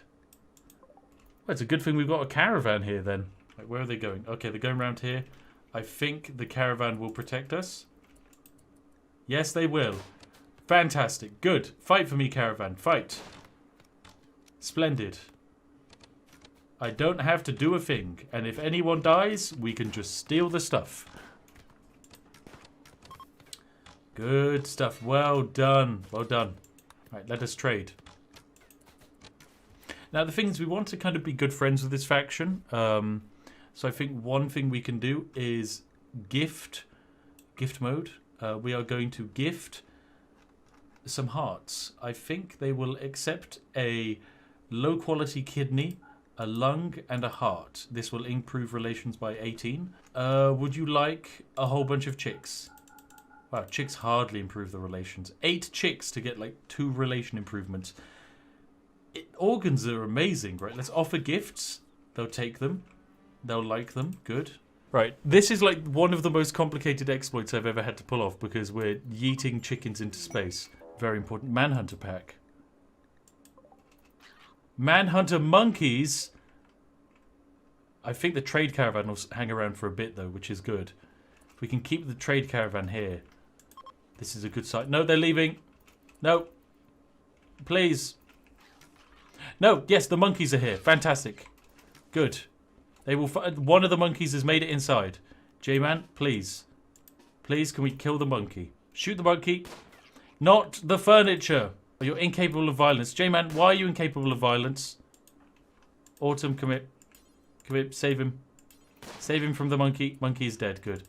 Well, it's a good thing we've got a caravan here, then. Like, where are they going? Okay, they're going around here. I think the caravan will protect us. Yes, they will. Fantastic. Good. Fight for me, caravan. Fight. Splendid. I don't have to do a thing. And if anyone dies, we can just steal the stuff. Good stuff. Well done. Well done. Right, let us trade. Now, the thing is, we want to kind of be good friends with this faction. So I think one thing we can do is gift Gift mode. We are going to gift some hearts. I think they will accept a low quality kidney, a lung, and a heart. This will improve relations by 18. Would you like a whole bunch of chicks? Wow, chicks hardly improve the relations. 8 chicks to get like 2 relation improvements. Organs are amazing, right? Let's offer gifts. They'll take them. They'll like them. Good. Right, this is like one of the most complicated exploits I've ever had to pull off because we're yeeting chickens into space. Very important. Manhunter pack. Manhunter monkeys. I think the trade caravan will hang around for a bit though, which is good. If we can keep the trade caravan here. This is a good site. No, they're leaving. No. Please. No, yes, the monkeys are here. Fantastic. Good. They will. One of the monkeys has made it inside. J-Man, please. Please, can we kill the monkey? Shoot the monkey. Not the furniture. You're incapable of violence. J-Man, why are you incapable of violence? Autumn, come here. Come here, save him. Save him from the monkey. Monkey is dead. Good.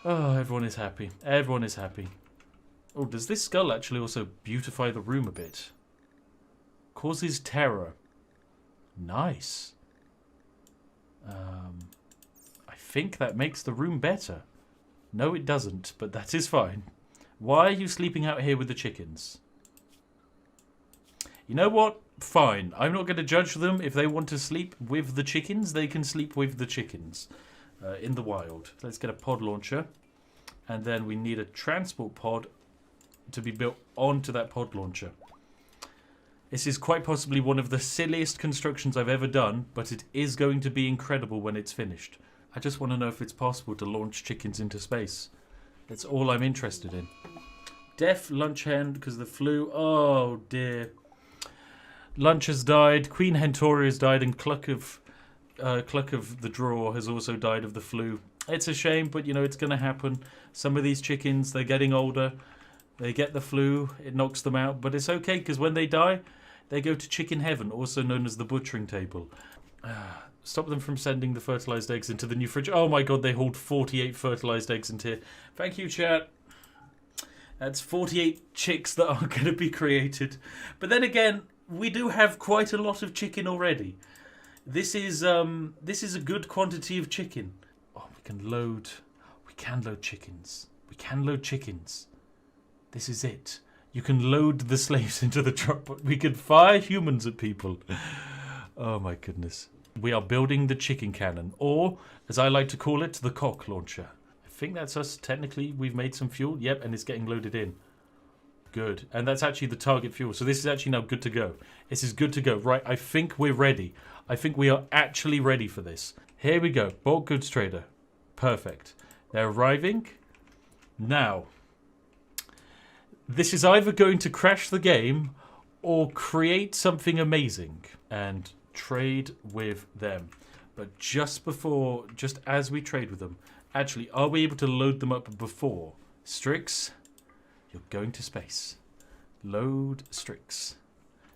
Oh, everyone is happy. Everyone is happy. Oh, does this skull actually also beautify the room a bit? Causes terror. Nice. I think that makes the room better. No, it doesn't, but that is fine. Why are you sleeping out here with the chickens? You know what? Fine. I'm not going to judge them. If they want to sleep with the chickens, they can sleep with the chickens in the wild. Let's get a pod launcher. And then we need a transport pod to be built onto that pod launcher. This is quite possibly one of the silliest constructions I've ever done, but it is going to be incredible when it's finished. I just want to know if it's possible to launch chickens into space. That's all I'm interested in. Deaf lunch hen because of the flu. Oh dear. Lunch has died. Queen Hentori has died, and Cluck of the Draw has also died of the flu. It's a shame, but you know it's going to happen. Some of these chickens, they're getting older. They get the flu. It knocks them out, but it's okay because when they die, they go to chicken heaven, also known as the butchering table. Stop them from sending the fertilized eggs into the new fridge. Oh my god, they hold 48 fertilized eggs into here. Thank you, chat. That's 48 chicks that are going to be created. But then again, we do have quite a lot of chicken already. This is a good quantity of chicken. Oh, we can load chickens. We can load chickens. This is it. You can load the slaves into the truck, but we can fire humans at people. Oh my goodness. We are building the chicken cannon, or, as I like to call it, the cock launcher. I think that's us. Technically, we've made some fuel. Yep, and it's getting loaded in. Good. And that's actually the target fuel. So this is actually now good to go. This is good to go. Right, I think we're ready. I think we are actually ready for this. Here we go. Bulk goods trader. Perfect. They're arriving. Now, this is either going to crash the game or create something amazing. And trade with them. But just as we trade with them, actually, are we able to load them up before? Strix, you're going to space. Load Strix.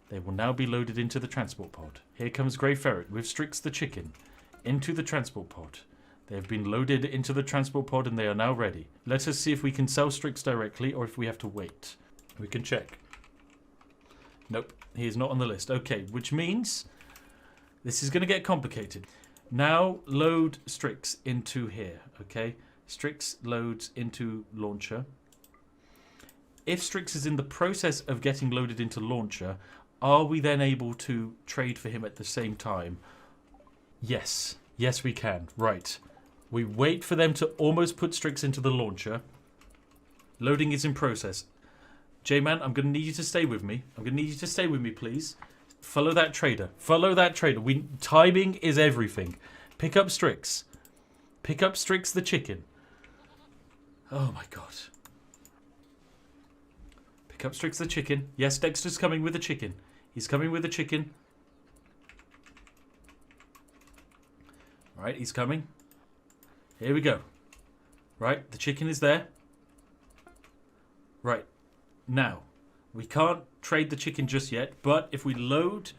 They will now be loaded into the transport pod. Here comes Grey Ferret with Strix the chicken into the transport pod. They have been loaded into the transport pod and they are now ready. Let us see if we can sell Strix directly or if we have to wait. We can check. Nope, he is not on the list. Okay, which means this is going to get complicated. Now load Strix into here, okay? Strix loads into launcher. If Strix is in the process of getting loaded into launcher, are we then able to trade for him at the same time? Yes. Yes, we can. Right. We wait for them to almost put Strix into the launcher. Loading is in process. J-Man, I'm going to need you to stay with me. I'm going to need you to stay with me, please. Follow that trader. Follow that trader. Timing is everything. Pick up Strix. Pick up Strix the chicken. Oh my god. Pick up Strix the chicken. Yes, Dexter's coming with the chicken. He's coming with the chicken. Right, he's coming. Here we go. Right, the chicken is there. Right. Now, we can't trade the chicken just yet, but if we load...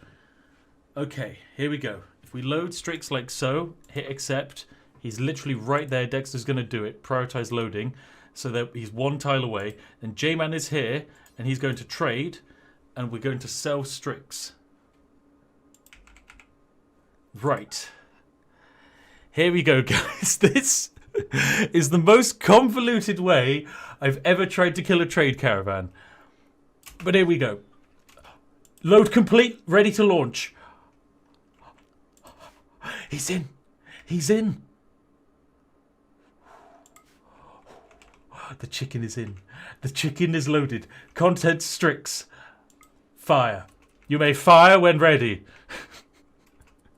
Okay, here we go. If we load Strix like so, hit accept, He's literally right there. Dexter's going to do it. Prioritize loading. So that he's one tile away. And J-Man is here. And he's going to trade. And we're going to sell Strix. Right. Here we go, guys. This is the most convoluted way I've ever tried to kill a trade caravan. But here we go. Load complete. Ready to launch. He's in. He's in. The chicken is in. The chicken is loaded. Contents Strix. Fire. You may fire when ready.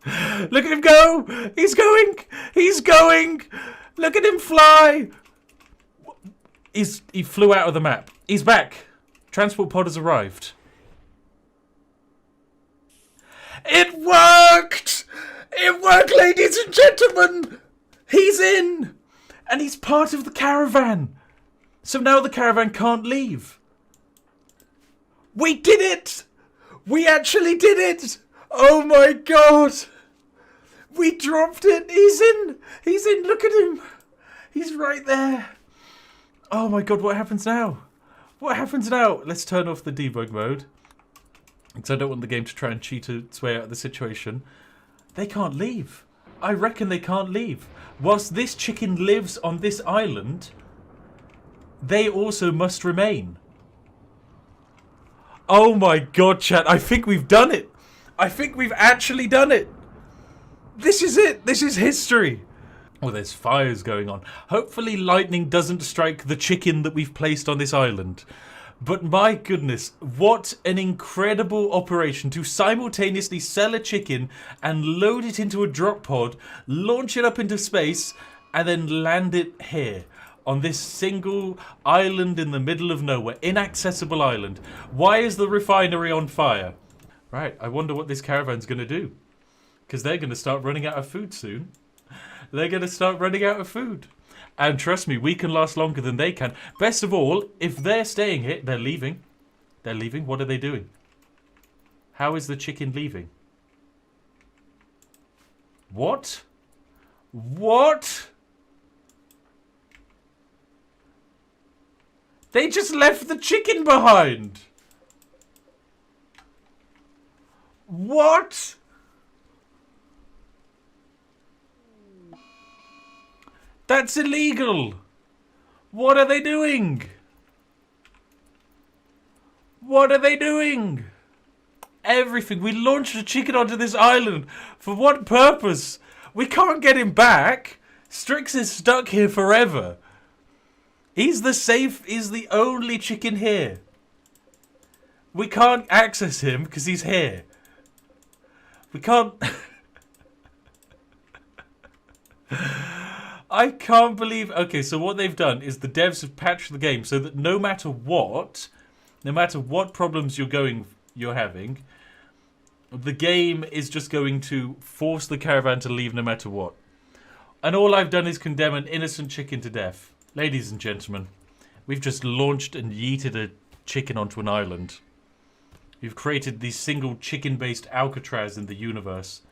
Look at him go! He's going! He's going! Look at him fly! He flew out of the map. He's back. Transport pod has arrived. It worked! It worked, ladies and gentlemen! He's in! And he's part of the caravan. So now the caravan can't leave. We did it! We actually did it! Oh my god! We dropped it! He's in! He's in! Look at him! He's right there! Oh my god, what happens now? What happens now? Let's turn off the debug mode. Because I don't want the game to try and cheat its way out of the situation. They can't leave. I reckon they can't leave. Whilst this chicken lives on this island, they also must remain. Oh my god, chat. I think we've done it. I think we've actually done it. This is it. This is history. Oh, there's fires going on. Hopefully lightning doesn't strike the chicken that we've placed on this island. But my goodness, what an incredible operation to simultaneously sell a chicken and load it into a drop pod, launch it up into space, and then land it here on this single island in the middle of nowhere. Inaccessible island. Why is the refinery on fire? Right, I wonder what this caravan's going to do. Because they're going to start running out of food soon. They're going to start running out of food. And trust me, we can last longer than they can. Best of all, if they're staying here, they're leaving. They're leaving. What are they doing? How is the chicken leaving? What? What? They just left the chicken behind. What? That's illegal. What are they doing? What are they doing? Everything. We launched a chicken onto this island. For what purpose? We can't get him back. Strix is stuck here forever. He's the only chicken here. We can't access him because he's here. We can't... I can't believe... Okay, so what they've done is the devs have patched the game so that no matter what problems you're having, the game is just going to force the caravan to leave no matter what. And all I've done is condemn an innocent chicken to death. Ladies and gentlemen, we've just launched and yeeted a chicken onto an island. We've created the single chicken-based Alcatraz in the universe.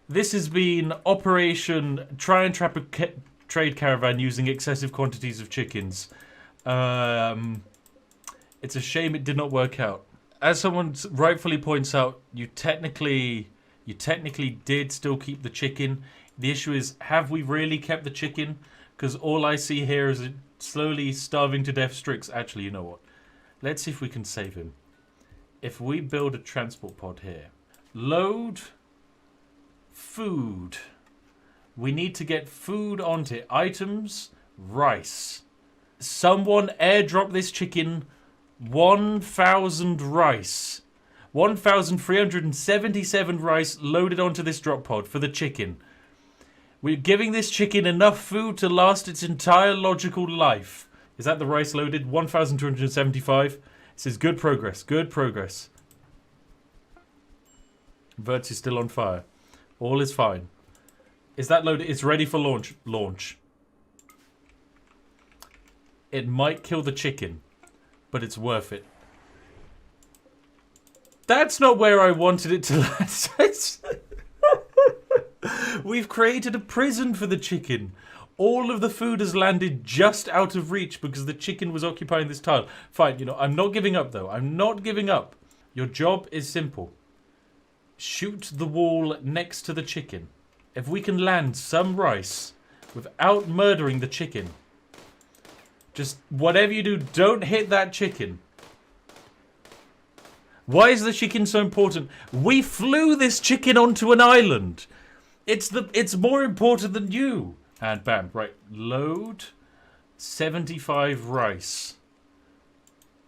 This has been Operation Try and Trap a Trade Caravan using excessive quantities of chickens. It's a shame it did not work out. As someone rightfully points out, you technically did still keep the chicken. The issue is, have we really kept the chicken? Because all I see here is a slowly starving to death Strix. Actually, you know what? Let's see if we can save him. If we build a transport pod here. Load food. We need to get food onto it. Items, rice. Someone airdrop this chicken 1,000 rice. 1,377 rice loaded onto this drop pod for the chicken. We're giving this chicken enough food to last its entire logical life. Is that the rice loaded? 1,275. It says good progress. Good progress. Verts is still on fire. All is fine. Is that loaded? It's ready for launch. Launch. It might kill the chicken, but it's worth it. That's not where I wanted it to land. We've created a prison for the chicken. All of the food has landed just out of reach because the chicken was occupying this tile. Fine, you know, I'm not giving up though. I'm not giving up. Your job is simple. Shoot the wall next to the chicken. If we can land some rice without murdering the chicken, just whatever you do, don't hit that chicken. Why is the chicken so important? We flew this chicken onto an island. It's more important than you. And bam, right, load 75 rice.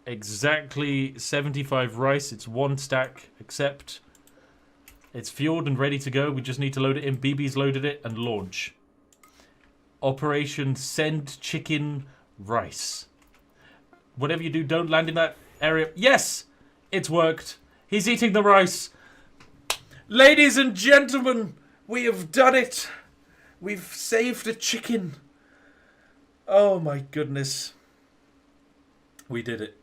Exactly 75 rice. It's one stack, except it's fueled and ready to go. We just need to load it in. BB's loaded it and launch. Operation Send Chicken Rice. Whatever you do, don't land in that area. Yes! It's worked. He's eating the rice. Ladies and gentlemen, we have done it. We've saved a chicken. Oh my goodness. We did it.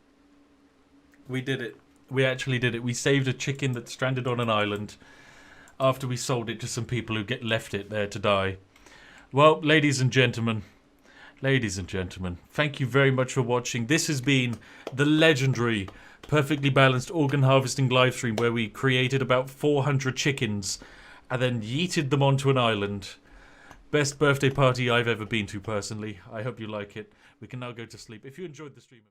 We did it. We actually did it. We saved a chicken that's stranded on an island after we sold it to some people who left it there to die. Well, ladies and gentlemen, thank you very much for watching. This has been the legendary Perfectly Balanced Organ Harvesting livestream where we created about 400 chickens and then yeeted them onto an island. Best birthday party I've ever been to personally. I hope you like it. We can now go to sleep. If you enjoyed the stream...